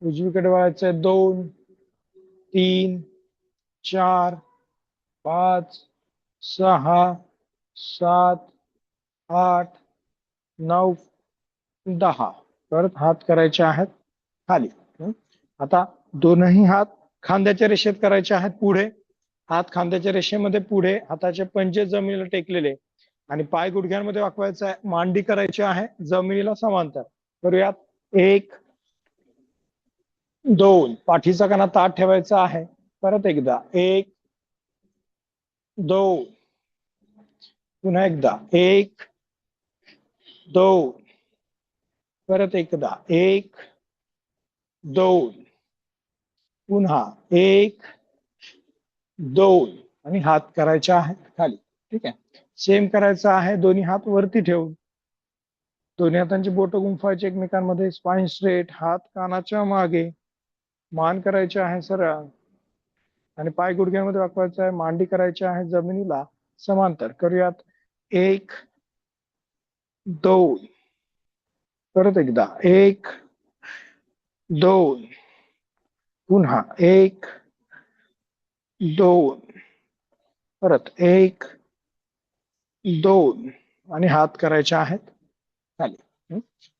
उजवीकडे वळायचं आहे. दोन, तीन, चार, पाच, सहा, सात, आठ, 9, 10. परत हात करायचे आहेत खाली. आता दोनही हात खांद्याच्या रेषेत करायचे आहेत पुढे. हात खांद्याच्या रेषेमध्ये पुढे, हाताचे पंजे जमिनीला टेकलेले आणि पाय गुडघ्यांमध्ये वाकवायचा आहे. मांडी करायची आहे जमिनीला समांतर. करूयात. एक, दोन, पाठीचा कणा ताठ ठेवायचा आहे. परत एकदा. एक, दोन, पुन्हा एकदा. एक, दोन, परत एकदा. एक, दोन, पुन्हा. एक, दोन आणि हात करायचे आहेत खाली. ठीक आहे. सेम करायचं आहे दोन्ही हात वरती ठेवून. दोन्ही हातांची बोट गुंफायची एकमेकांमध्ये. स्पाइन स्ट्रेट, हात कानाच्या मागे, मान करायचे आहे सरळ आणि पाय गुडघ्यांमध्ये वाकवायचा आहे. मांडी करायची आहे जमिनीला समांतर. करूयात. एक, दोन, परत एकदा. एक, दोन, पुन्हा. एक, दोन, परत. एक, दोन आणि हात करायचे आहेत खाली.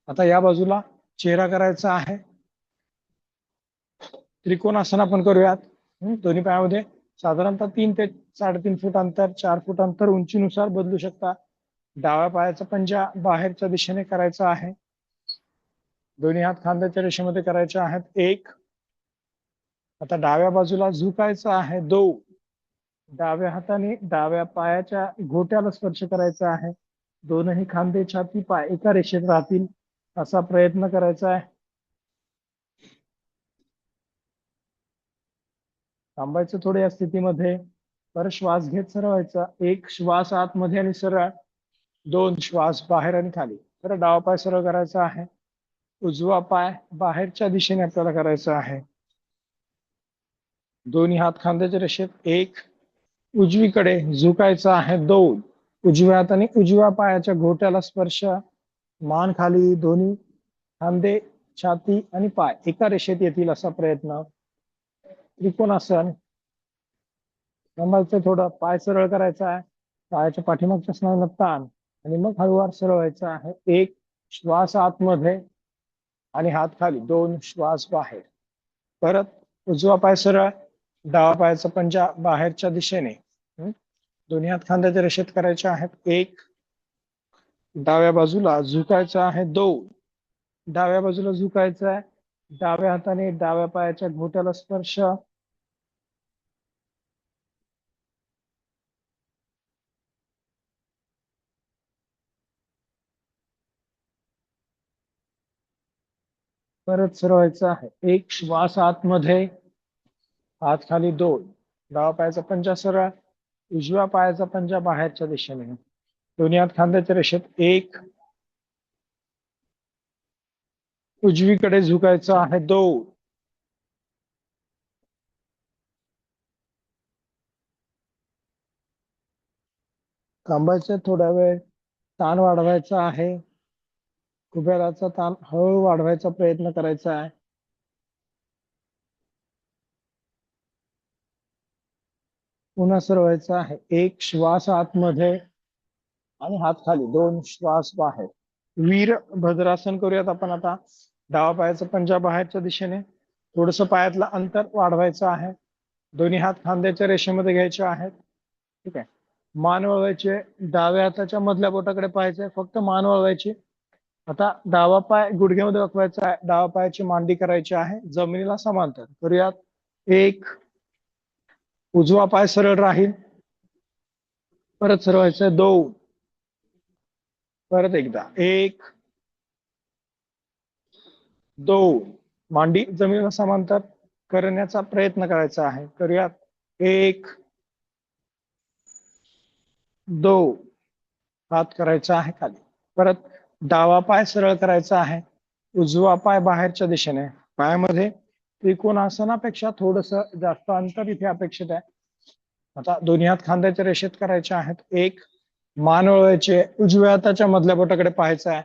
आता या बाजूला चेहरा करायचा आहे. त्रिकोणासन आपण करूयात. दोन्ही पायामध्ये साधारणतः 3 ते 3.5 फूट अंतर, 4 फूट अंतर उंचीनुसार बदलू शकता. डाव्या पायाचा पंजा बाहेरच्या दिशेने करायचा आहे. दोन्ही हात खांद्याच्या रेषेमध्ये करायचे आहेत. एक, आता डाव्या बाजूला झुकायचं आहे. दोन, डाव्या हाताने डाव्या पायाच्या घोट्याला स्पर्श करायचा आहे. दोनही खांदे, छाती, पाय एका रेषेत राहतील असा प्रयत्न करायचा आहे. थांबायचं थोडं या स्थितीमध्ये. परत श्वास घेत सरळवायचा. एक श्वास आतमध्ये आणि सरळ. दोन श्वास बाहेर आणि खाली. तर डावा पाय सरळ करायचा आहे. उजवा पाय बाहेरच्या दिशेने आपल्याला करायचा आहे. दोन्ही हात खांद्याच्या रेषेत. एक, उजवीकडे झुकायचं आहे. दोन, उजव्या हाताने उजव्या पायाच्या घोट्याला स्पर्श. मान खाली. दोन्ही खांदे, छाती आणि पाय एका रेषेत येतील असा प्रयत्न. त्रिकोणासन. थांबायचं थोडं. पाय सरळ करायचा आहे. पायाच्या पाठीमागच्या स्नायूंना ताण आणि मग हळूवार सरळ व्हायचं आहे. एक श्वास आतमध्ये आणि हात खाली. दोन श्वास बाहेर. परत उजवा पाय सरळ, डावा पायाचा पंजा बाहेरच्या दिशेने. दोन्ही हात खांद्याच्या रेषेत करायचे आहेत. एक, डाव्या बाजूला झुकायचं आहे. दोन, डाव्या बाजूला झुकायचं आहे. डाव्या हाताने डाव्या पायाच्या घोट्याला स्पर्श. परत सरळवायचं आहे. एक श्वास आतमध्ये, हात खाली. दोन, डावा पायाचा पंजा सरळ, उजव्या पायाचा पंजा बाहेरच्या दिशेने. दोन्ही हात खांद्याच्या रेषेत. एक, उजवीकडे झुकायचं आहे. दोन, थांबायचं थोडा वेळ. ताण वाढवायचा आहे. कुबेराचा ताण हळू वाढवायचा प्रयत्न करायचा आहे. पुन्हा सरळवायचं आहे. एक श्वास आतमध्ये आणि हात खाली. दोन श्वास बाहेर. वीरभद्रासन करूयात आपण आता. डावा पायाचा पंजा बाहेरच्या दिशेने. थोडस पायातलं अंतर वाढवायचं आहे. दोन्ही हात खांद्याच्या रेषेमध्ये घ्यायचे आहेत. ठीक आहे. मान वळवायचे. डाव्या हाताच्या मधल्या बोटाकडे पाहायचंय. फक्त मान वळवायची. आता डावा पाय गुडघ्यामध्ये वाकवायचा आहे, डावा पायाची मांडी करायची आहे जमिनीला समांतर. करूयात. एक, उजवा पाय सरळ राहील, परत सरळ व्हायचं. दोन, परत एकदा. एक, दोन, मांडी जमिनीला समांतर करण्याचा प्रयत्न करायचा आहे. करूयात. एक, दोन, हात करायचा आहे खाली. परत डावा पाय सरळ करायचा आहे, उजवा पाय बाहेरच्या दिशेने. पायामध्ये त्रिकोणासनापेक्षा थोडस जास्त अंतर इथे अपेक्षित आहे. आता दोन्ही हात खांद्याच्या रेषेत करायचे आहेत. एक, मान वळवायचे, उजव्या हाताच्या मधल्या बोटाकडे पाहायचं आहे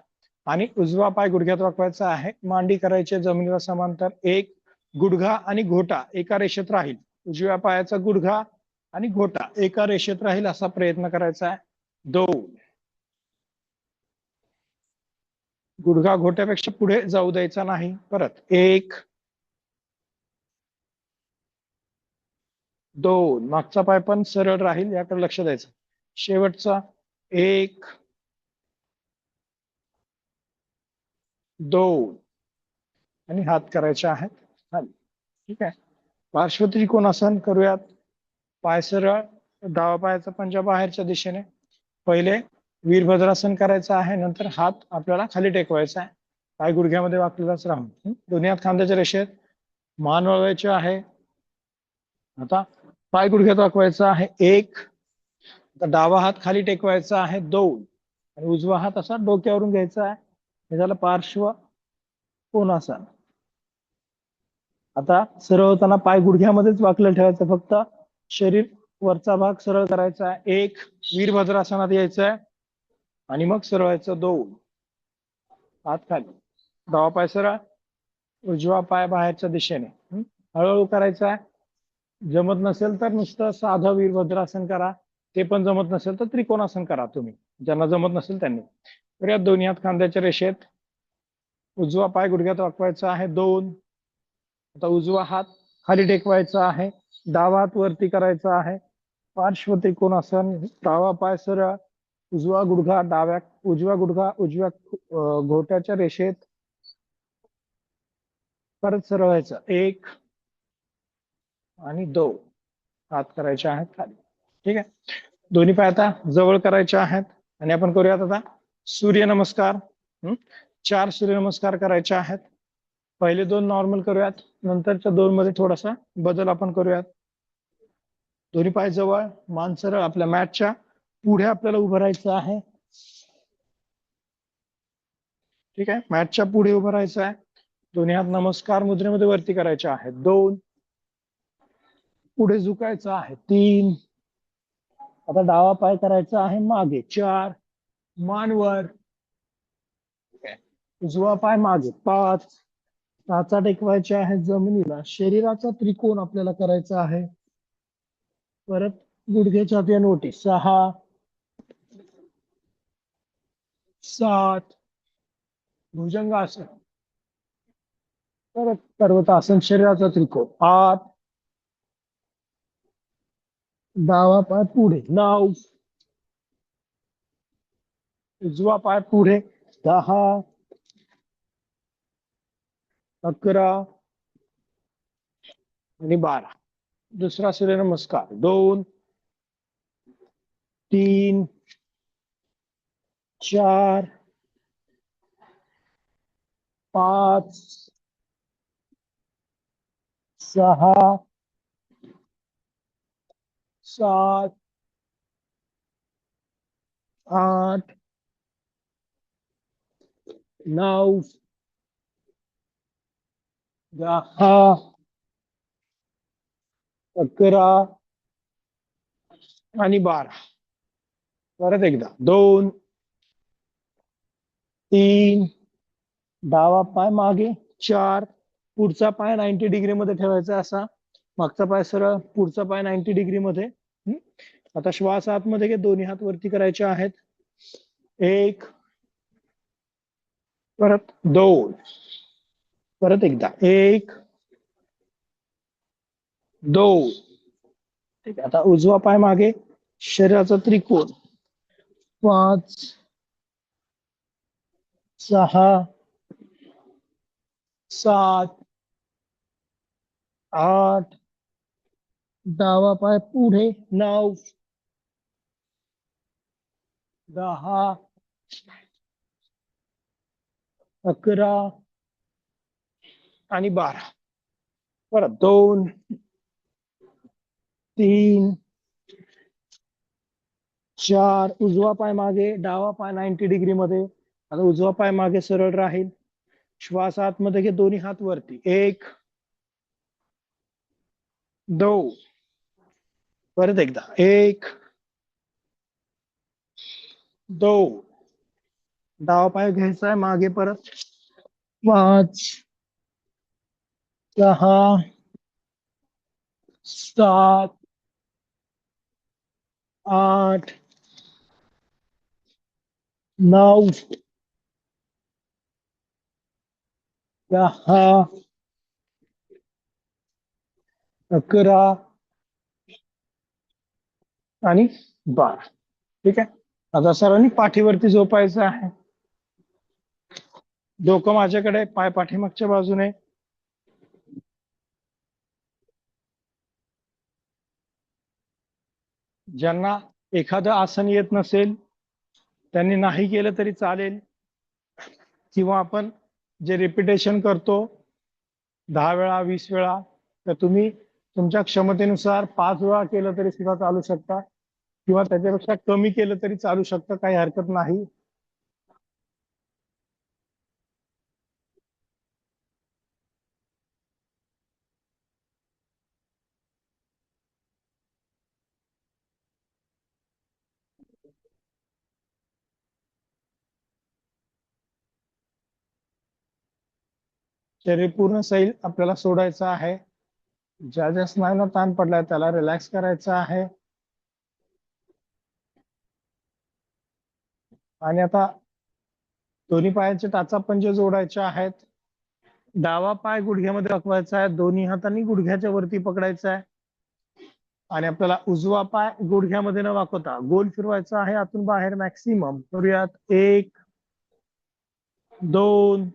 आणि उजवा पाय गुडघ्यात वाकवायचा आहे. मांडी करायची जमिनीला समांतर. एक, गुडघा आणि घोटा एका रेषेत राहील. उजव्या पायाचा गुडघा आणि घोटा एका रेषेत राहील असा प्रयत्न करायचा आहे. दोन, गुडघा घोट्यापेक्षा पुढे जाऊ द्यायचा नाही. परत. एक, दोन, मागचा पाय पण सरळ राहील याकडे लक्ष द्यायचं. शेवटचा. एक, दोन, आणि हात करायचे आहेत खाली. ठीक आहे. पार्श्व त्रिकोणासन करूयात. पाय सरळ, डावा पायाचा पंजा बाहेरच्या दिशेने. पहिले वीरभद्रासन करायचं आहे, नंतर हात आपल्याला खाली टेकवायचा आहे. पाय गुडघ्यामध्ये वाकलेलाच राहून. दोन्ही हात खांद्याच्या रेषेत. मान वळवायची आहे. आता पाय गुडघ्यात वाकवायचा आहे. एक, आता डावा हात खाली टेकवायचा आहे. दोन, आणि उजवा हात असा डोक्यावरून घ्यायचा आहे. हे झालं पार्श्व कोणासन. आता सरळ होताना पाय गुडघ्यामध्येच वाकलं ठेवायचं, फक्त शरीर वरचा भाग सरळ करायचा आहे. एक, वीरभद्रासनात यायचं आहे आणि मग सरळ व्हायचं. दोन, हात खाली, डावा पाय सरळ, उजवा पाय बाहेरच्या दिशेने. हळूहळू करायचं आहे. जमत नसेल तर नुसतं साधं वीरभद्रासन करा. ते पण जमत नसेल तर त्रिकोणासन करा तुम्ही, ज्यांना जमत नसेल त्यांनी. तर या दोन्ही हात खांद्याच्या रेषेत. उजवा पाय गुडघ्यात वाकवायचा आहे. दोन, आता उजवा हात खाली टेकवायचा आहे, डावा हात वरती करायचा आहे. पार्श्व त्रिकोणासन. डावा पाय सरळ, उजवा गुडघा उजव्या घोट्याच्या रेषेत. परत सरळ व्हायचं. एक आणि दोन, हात करायचे आहेत खाली. ठीक आहे. दोन्ही पाय आता जवळ करायचे आहेत आणि आपण करूयात आता सूर्यनमस्कार. 4 सूर्यनमस्कार करायचे आहेत. पहिले 2 नॉर्मल करूयात, नंतरच्या 2 मध्ये थोडासा बदल आपण करूयात. दोन्ही पाय जवळ, मान सरळ. आपल्या मॅटच्या पुढे आपल्याला उभं राहायचं आहे. ठीक आहे. मॅटच्या पुढे उभं राहायचं आहे. दोन्ही हात नमस्कार मुद्रेमध्ये वरती करायचे आहेत. 2, पुढे झुकायचं आहे. 3, आता डावा पाय करायचा आहे मागे. 4, मान वर. उजवा पाय मागे. 5, टाचा टेकवायचे आहे जमिनीला. शरीराचा त्रिकोण आपल्याला करायचा आहे. परत गुडघे छाती आणि ओटी. 6, 7, भुजंगासन. परत पर्वतासन, शरीराचा त्रिकोण. 8, डावा पाय पुढे. 9, उजवा पाय पुढे. 10, 11 आणि 12. दुसरा सूर्यनमस्कार. 2, 3, 4, 5, 6, 7, 8, 9, 10, 11 आणि 12. परत एकदा. 2, 3, डावा पाय मागे. 4, पुढचा पाय 90 डिग्री मध्ये ठेवायचा असा. मागचा पाय सरळ, पुढचा पाय 90 डिग्री मध्ये. आता श्वास आतमध्ये घे. दोन्ही हात वरती करायचे आहेत. 1, परत 2, परत एकदा. 1, 2. ठीक आहे. आता उजवा पाय मागे, शरीराचा त्रिकोण. 5, 6 7 8 डावा पाय पुढे 9 10 11 आणि 12 परत 2 3 4 उजवा पाय मागे डावा पाय 90 डिग्री मध्ये आता उजवा पाय मागे सरळ राहील श्वास आतमध्ये घे दोन्ही हात वरती 1 2 परत एकदा 1 2 डावा पाय घ्यायचा आहे मागे परत 5 6 7 8 9 10 11 आणि 12 ठीक आहे आता सरांनी पाठीवरती झोपायचं आहे डोकं माझ्याकडे पाय पाठीमागच्या बाजूने ज्यांना एखादं आसन येत नसेल त्यांनी नाही केलं तरी चालेल किंवा आपण जे रिपिटेशन करतो 10 वेळा 20 वेळा तर तुम्ही तुमच्या क्षमतेनुसार 5 वेळा केलं तरी सुद्धा चालू शकता किंवा त्याच्यापेक्षा कमी केलं तरी चालू शकतं काही हरकत नाही शरीर पूर्ण सैल आपल्याला सोडायचं आहे ज्या ज्या स्नायूंना ताण पडलाय त्याला रिलॅक्स करायचं आहे आणि आता दोन्ही पायाचे टाचा पंजे जोडायचे आहेत डावा पाय गुडघ्यामध्ये रखवायचा आहे दोन्ही हातांनी गुडघ्याच्या वरती पकडायचा आहे आणि आपल्याला उजवा पाय गुडघ्यामध्ये न वाकवता गोल फिरवायचा आहे आतून बाहेर मॅक्सिमम करूयात 1 2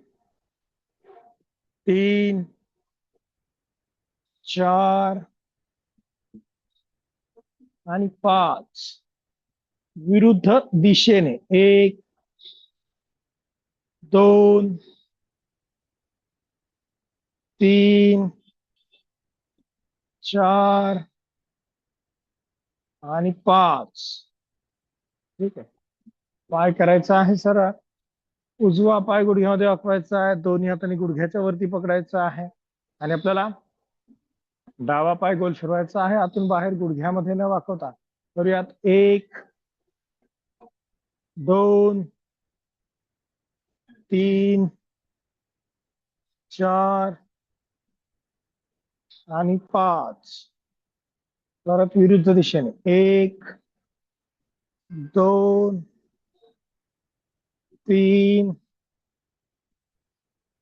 3 4 आणि 5 विरुद्ध दिशेने 1 2 3 4 आणि 5 ठीक आहे पाय करायचा आहे सरळ उजवा पाय गुडघ्यामध्ये वाकवायचा आहे दोन्ही हातांनी गुडघ्याच्या वरती पकडायचा आहे आणि आपल्याला डावा पाय गोल फिरवायचा आहे आतून बाहेर गुडघ्यामध्ये न वाकवता करूयात 1 2 3 4 आणि 5 परत विरुद्ध दिशेने 1 2 3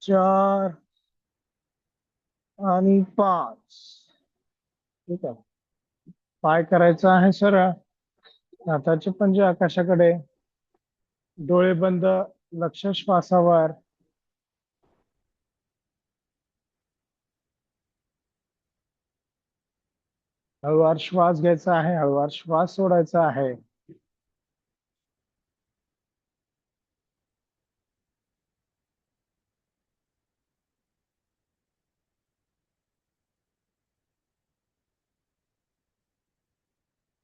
4 आणि 5 ठीक आहे पाय करायचा आहे सरळ हाताचे पंजे आकाशाकडे डोळे बंद लक्ष श्वासावर हळूवार श्वास घ्यायचा आहे हळूवार श्वास सोडायचा आहे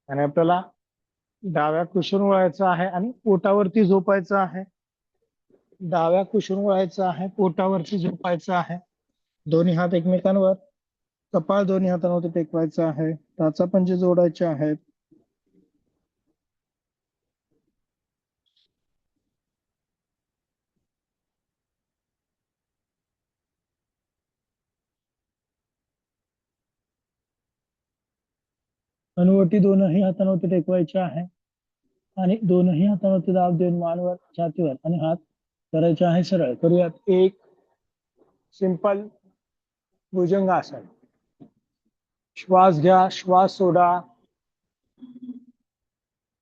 आणि आपल्याला डाव्या कुशीवर वळायचं आहे आणि पोटावरती झोपायचं आहे डाव्या कुशीवर वळायचं आहे पोटावरती झोपायचं आहे दोन्ही हात एकमेकांवर कपाळ दोन्ही हातांवरती टेकवायचं आहे टाचा पंजे जोडायचे आहेत हनुवटी दोनही हातांवरती टेकवायचे आहे आणि दोनही हातांवरती दाब देऊन मानवर छातीवर आणि हात करायचे आहे सरळ करूयात 1 सिंपल भुजंगासन श्वास घ्या श्वास सोडा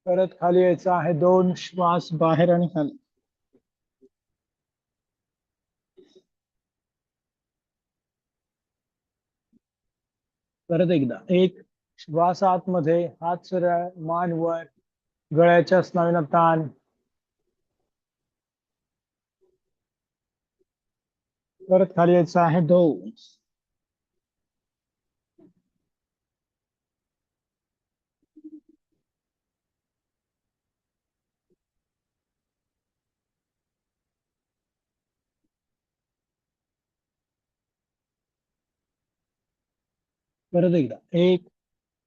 परत खाली यायचं आहे 2 श्वास बाहेर आणि खाली परत एकदा. एक श्वास आतमध्ये, हात सरळ, मान वर, गळ्याच्या स्नायूंना ताण. परत खाली यायचं आहे. 2. परत एकदा. एक,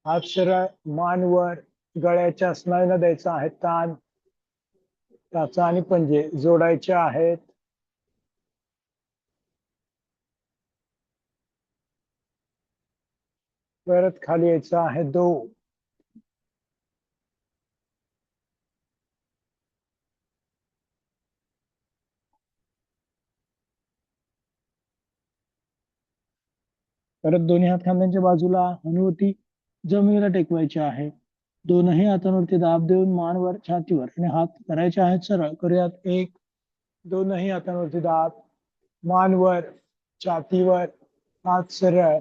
हात सरळ, मान वर, गळ्याच्या स्नायूंना द्यायचा आहे ताण. टाचा आणि पंजे जोडायचे आहेत. परत खाली यायचं आहे. 2. परत दोन्ही हात खांद्यांच्या बाजूला, हनुवटी जमिनीला टेकवायची आहे. दोनही हातांवरती दाब देऊन मानवर, छातीवर आणि हात करायचे आहेत सरळ. करूयात. एक, दोनही हातांवरती दाब, मानवर, छातीवर, हात सरळ.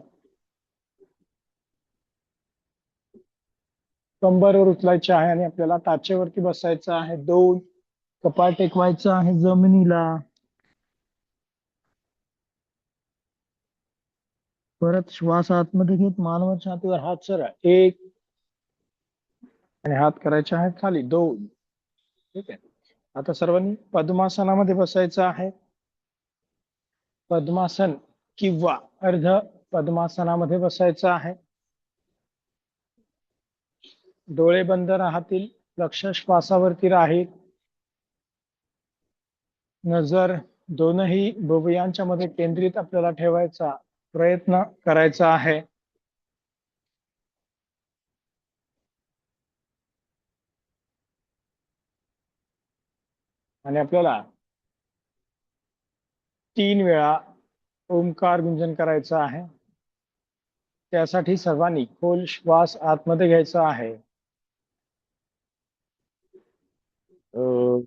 कंबरवर उचलायचे आहे आणि आपल्याला टाचेवरती बसायचं आहे. 2, कपाळ टेकवायचं आहे जमिनीला. परत श्वास आतमध्ये घेत मानवर, छातीवर, हात सरळ. 1 आणि हात करायचे आहेत खाली. 2. ठीक आहे. आता सर्वांनी पद्मासनामध्ये बसायचं आहे. पद्मासन किंवा अर्ध पद्मासनामध्ये बसायचं आहे. डोळे बंद राहतील, लक्ष श्वासावरती राहील. नजर दोनही भुवयांच्या मध्ये केंद्रित आपल्याला ठेवायचा प्रयत्न करायचा आहे. आणि आपल्याला 3 वेळा ओंकार गुंजन करायचा आहे. त्यासाठी सर्वांनी खोल श्वास आतमध्ये घ्यायचा आहे. ओम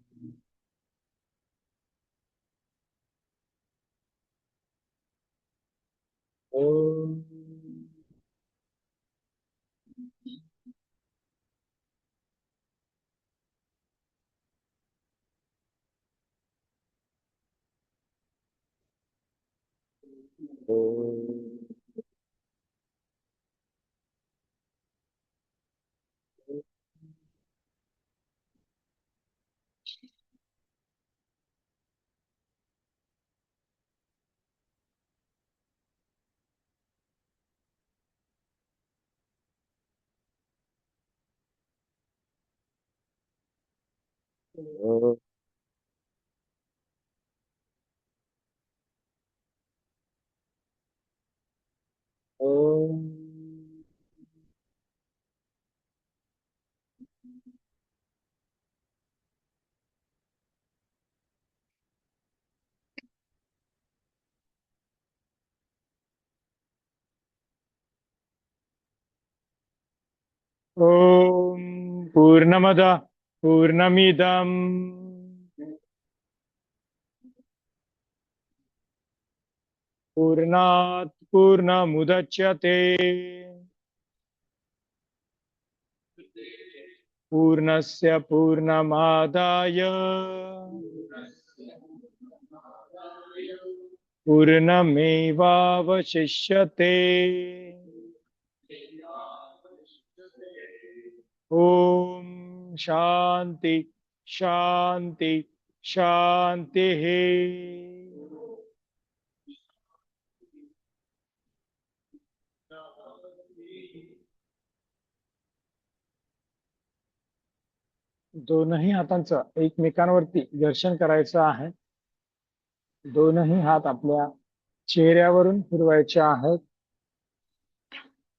पूर्णमद पूर्णमिदं पूर्णात् पूर्णमुदच्यते पूर्णस्य पूर्णमादाय पूर्णमेवावशिष्यते. ओम शांति शांति शांति. दोनही हातांचं एकमेकांवरती घर्षण करायचं आहे. दोनही हात आपल्या चेहऱ्यावरून फिरवायचे आहेत.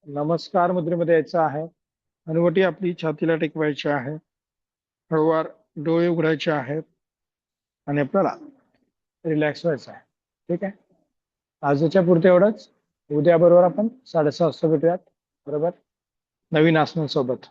नमस्कार मुद्रेमध्ये यायचं आहे. हनुवटी आपली छातीला टेकवायची आहे. हळूवार डोळे उघडायचे आहेत आणि आपल्याला रिलॅक्स व्हायचं आहे. ठीक आहे. आजच्या पुरते एवढंच. उद्या बरोबर आपण 6:30 वाजता भेटूयात. बरोबर, नवीन आसनांसोबत.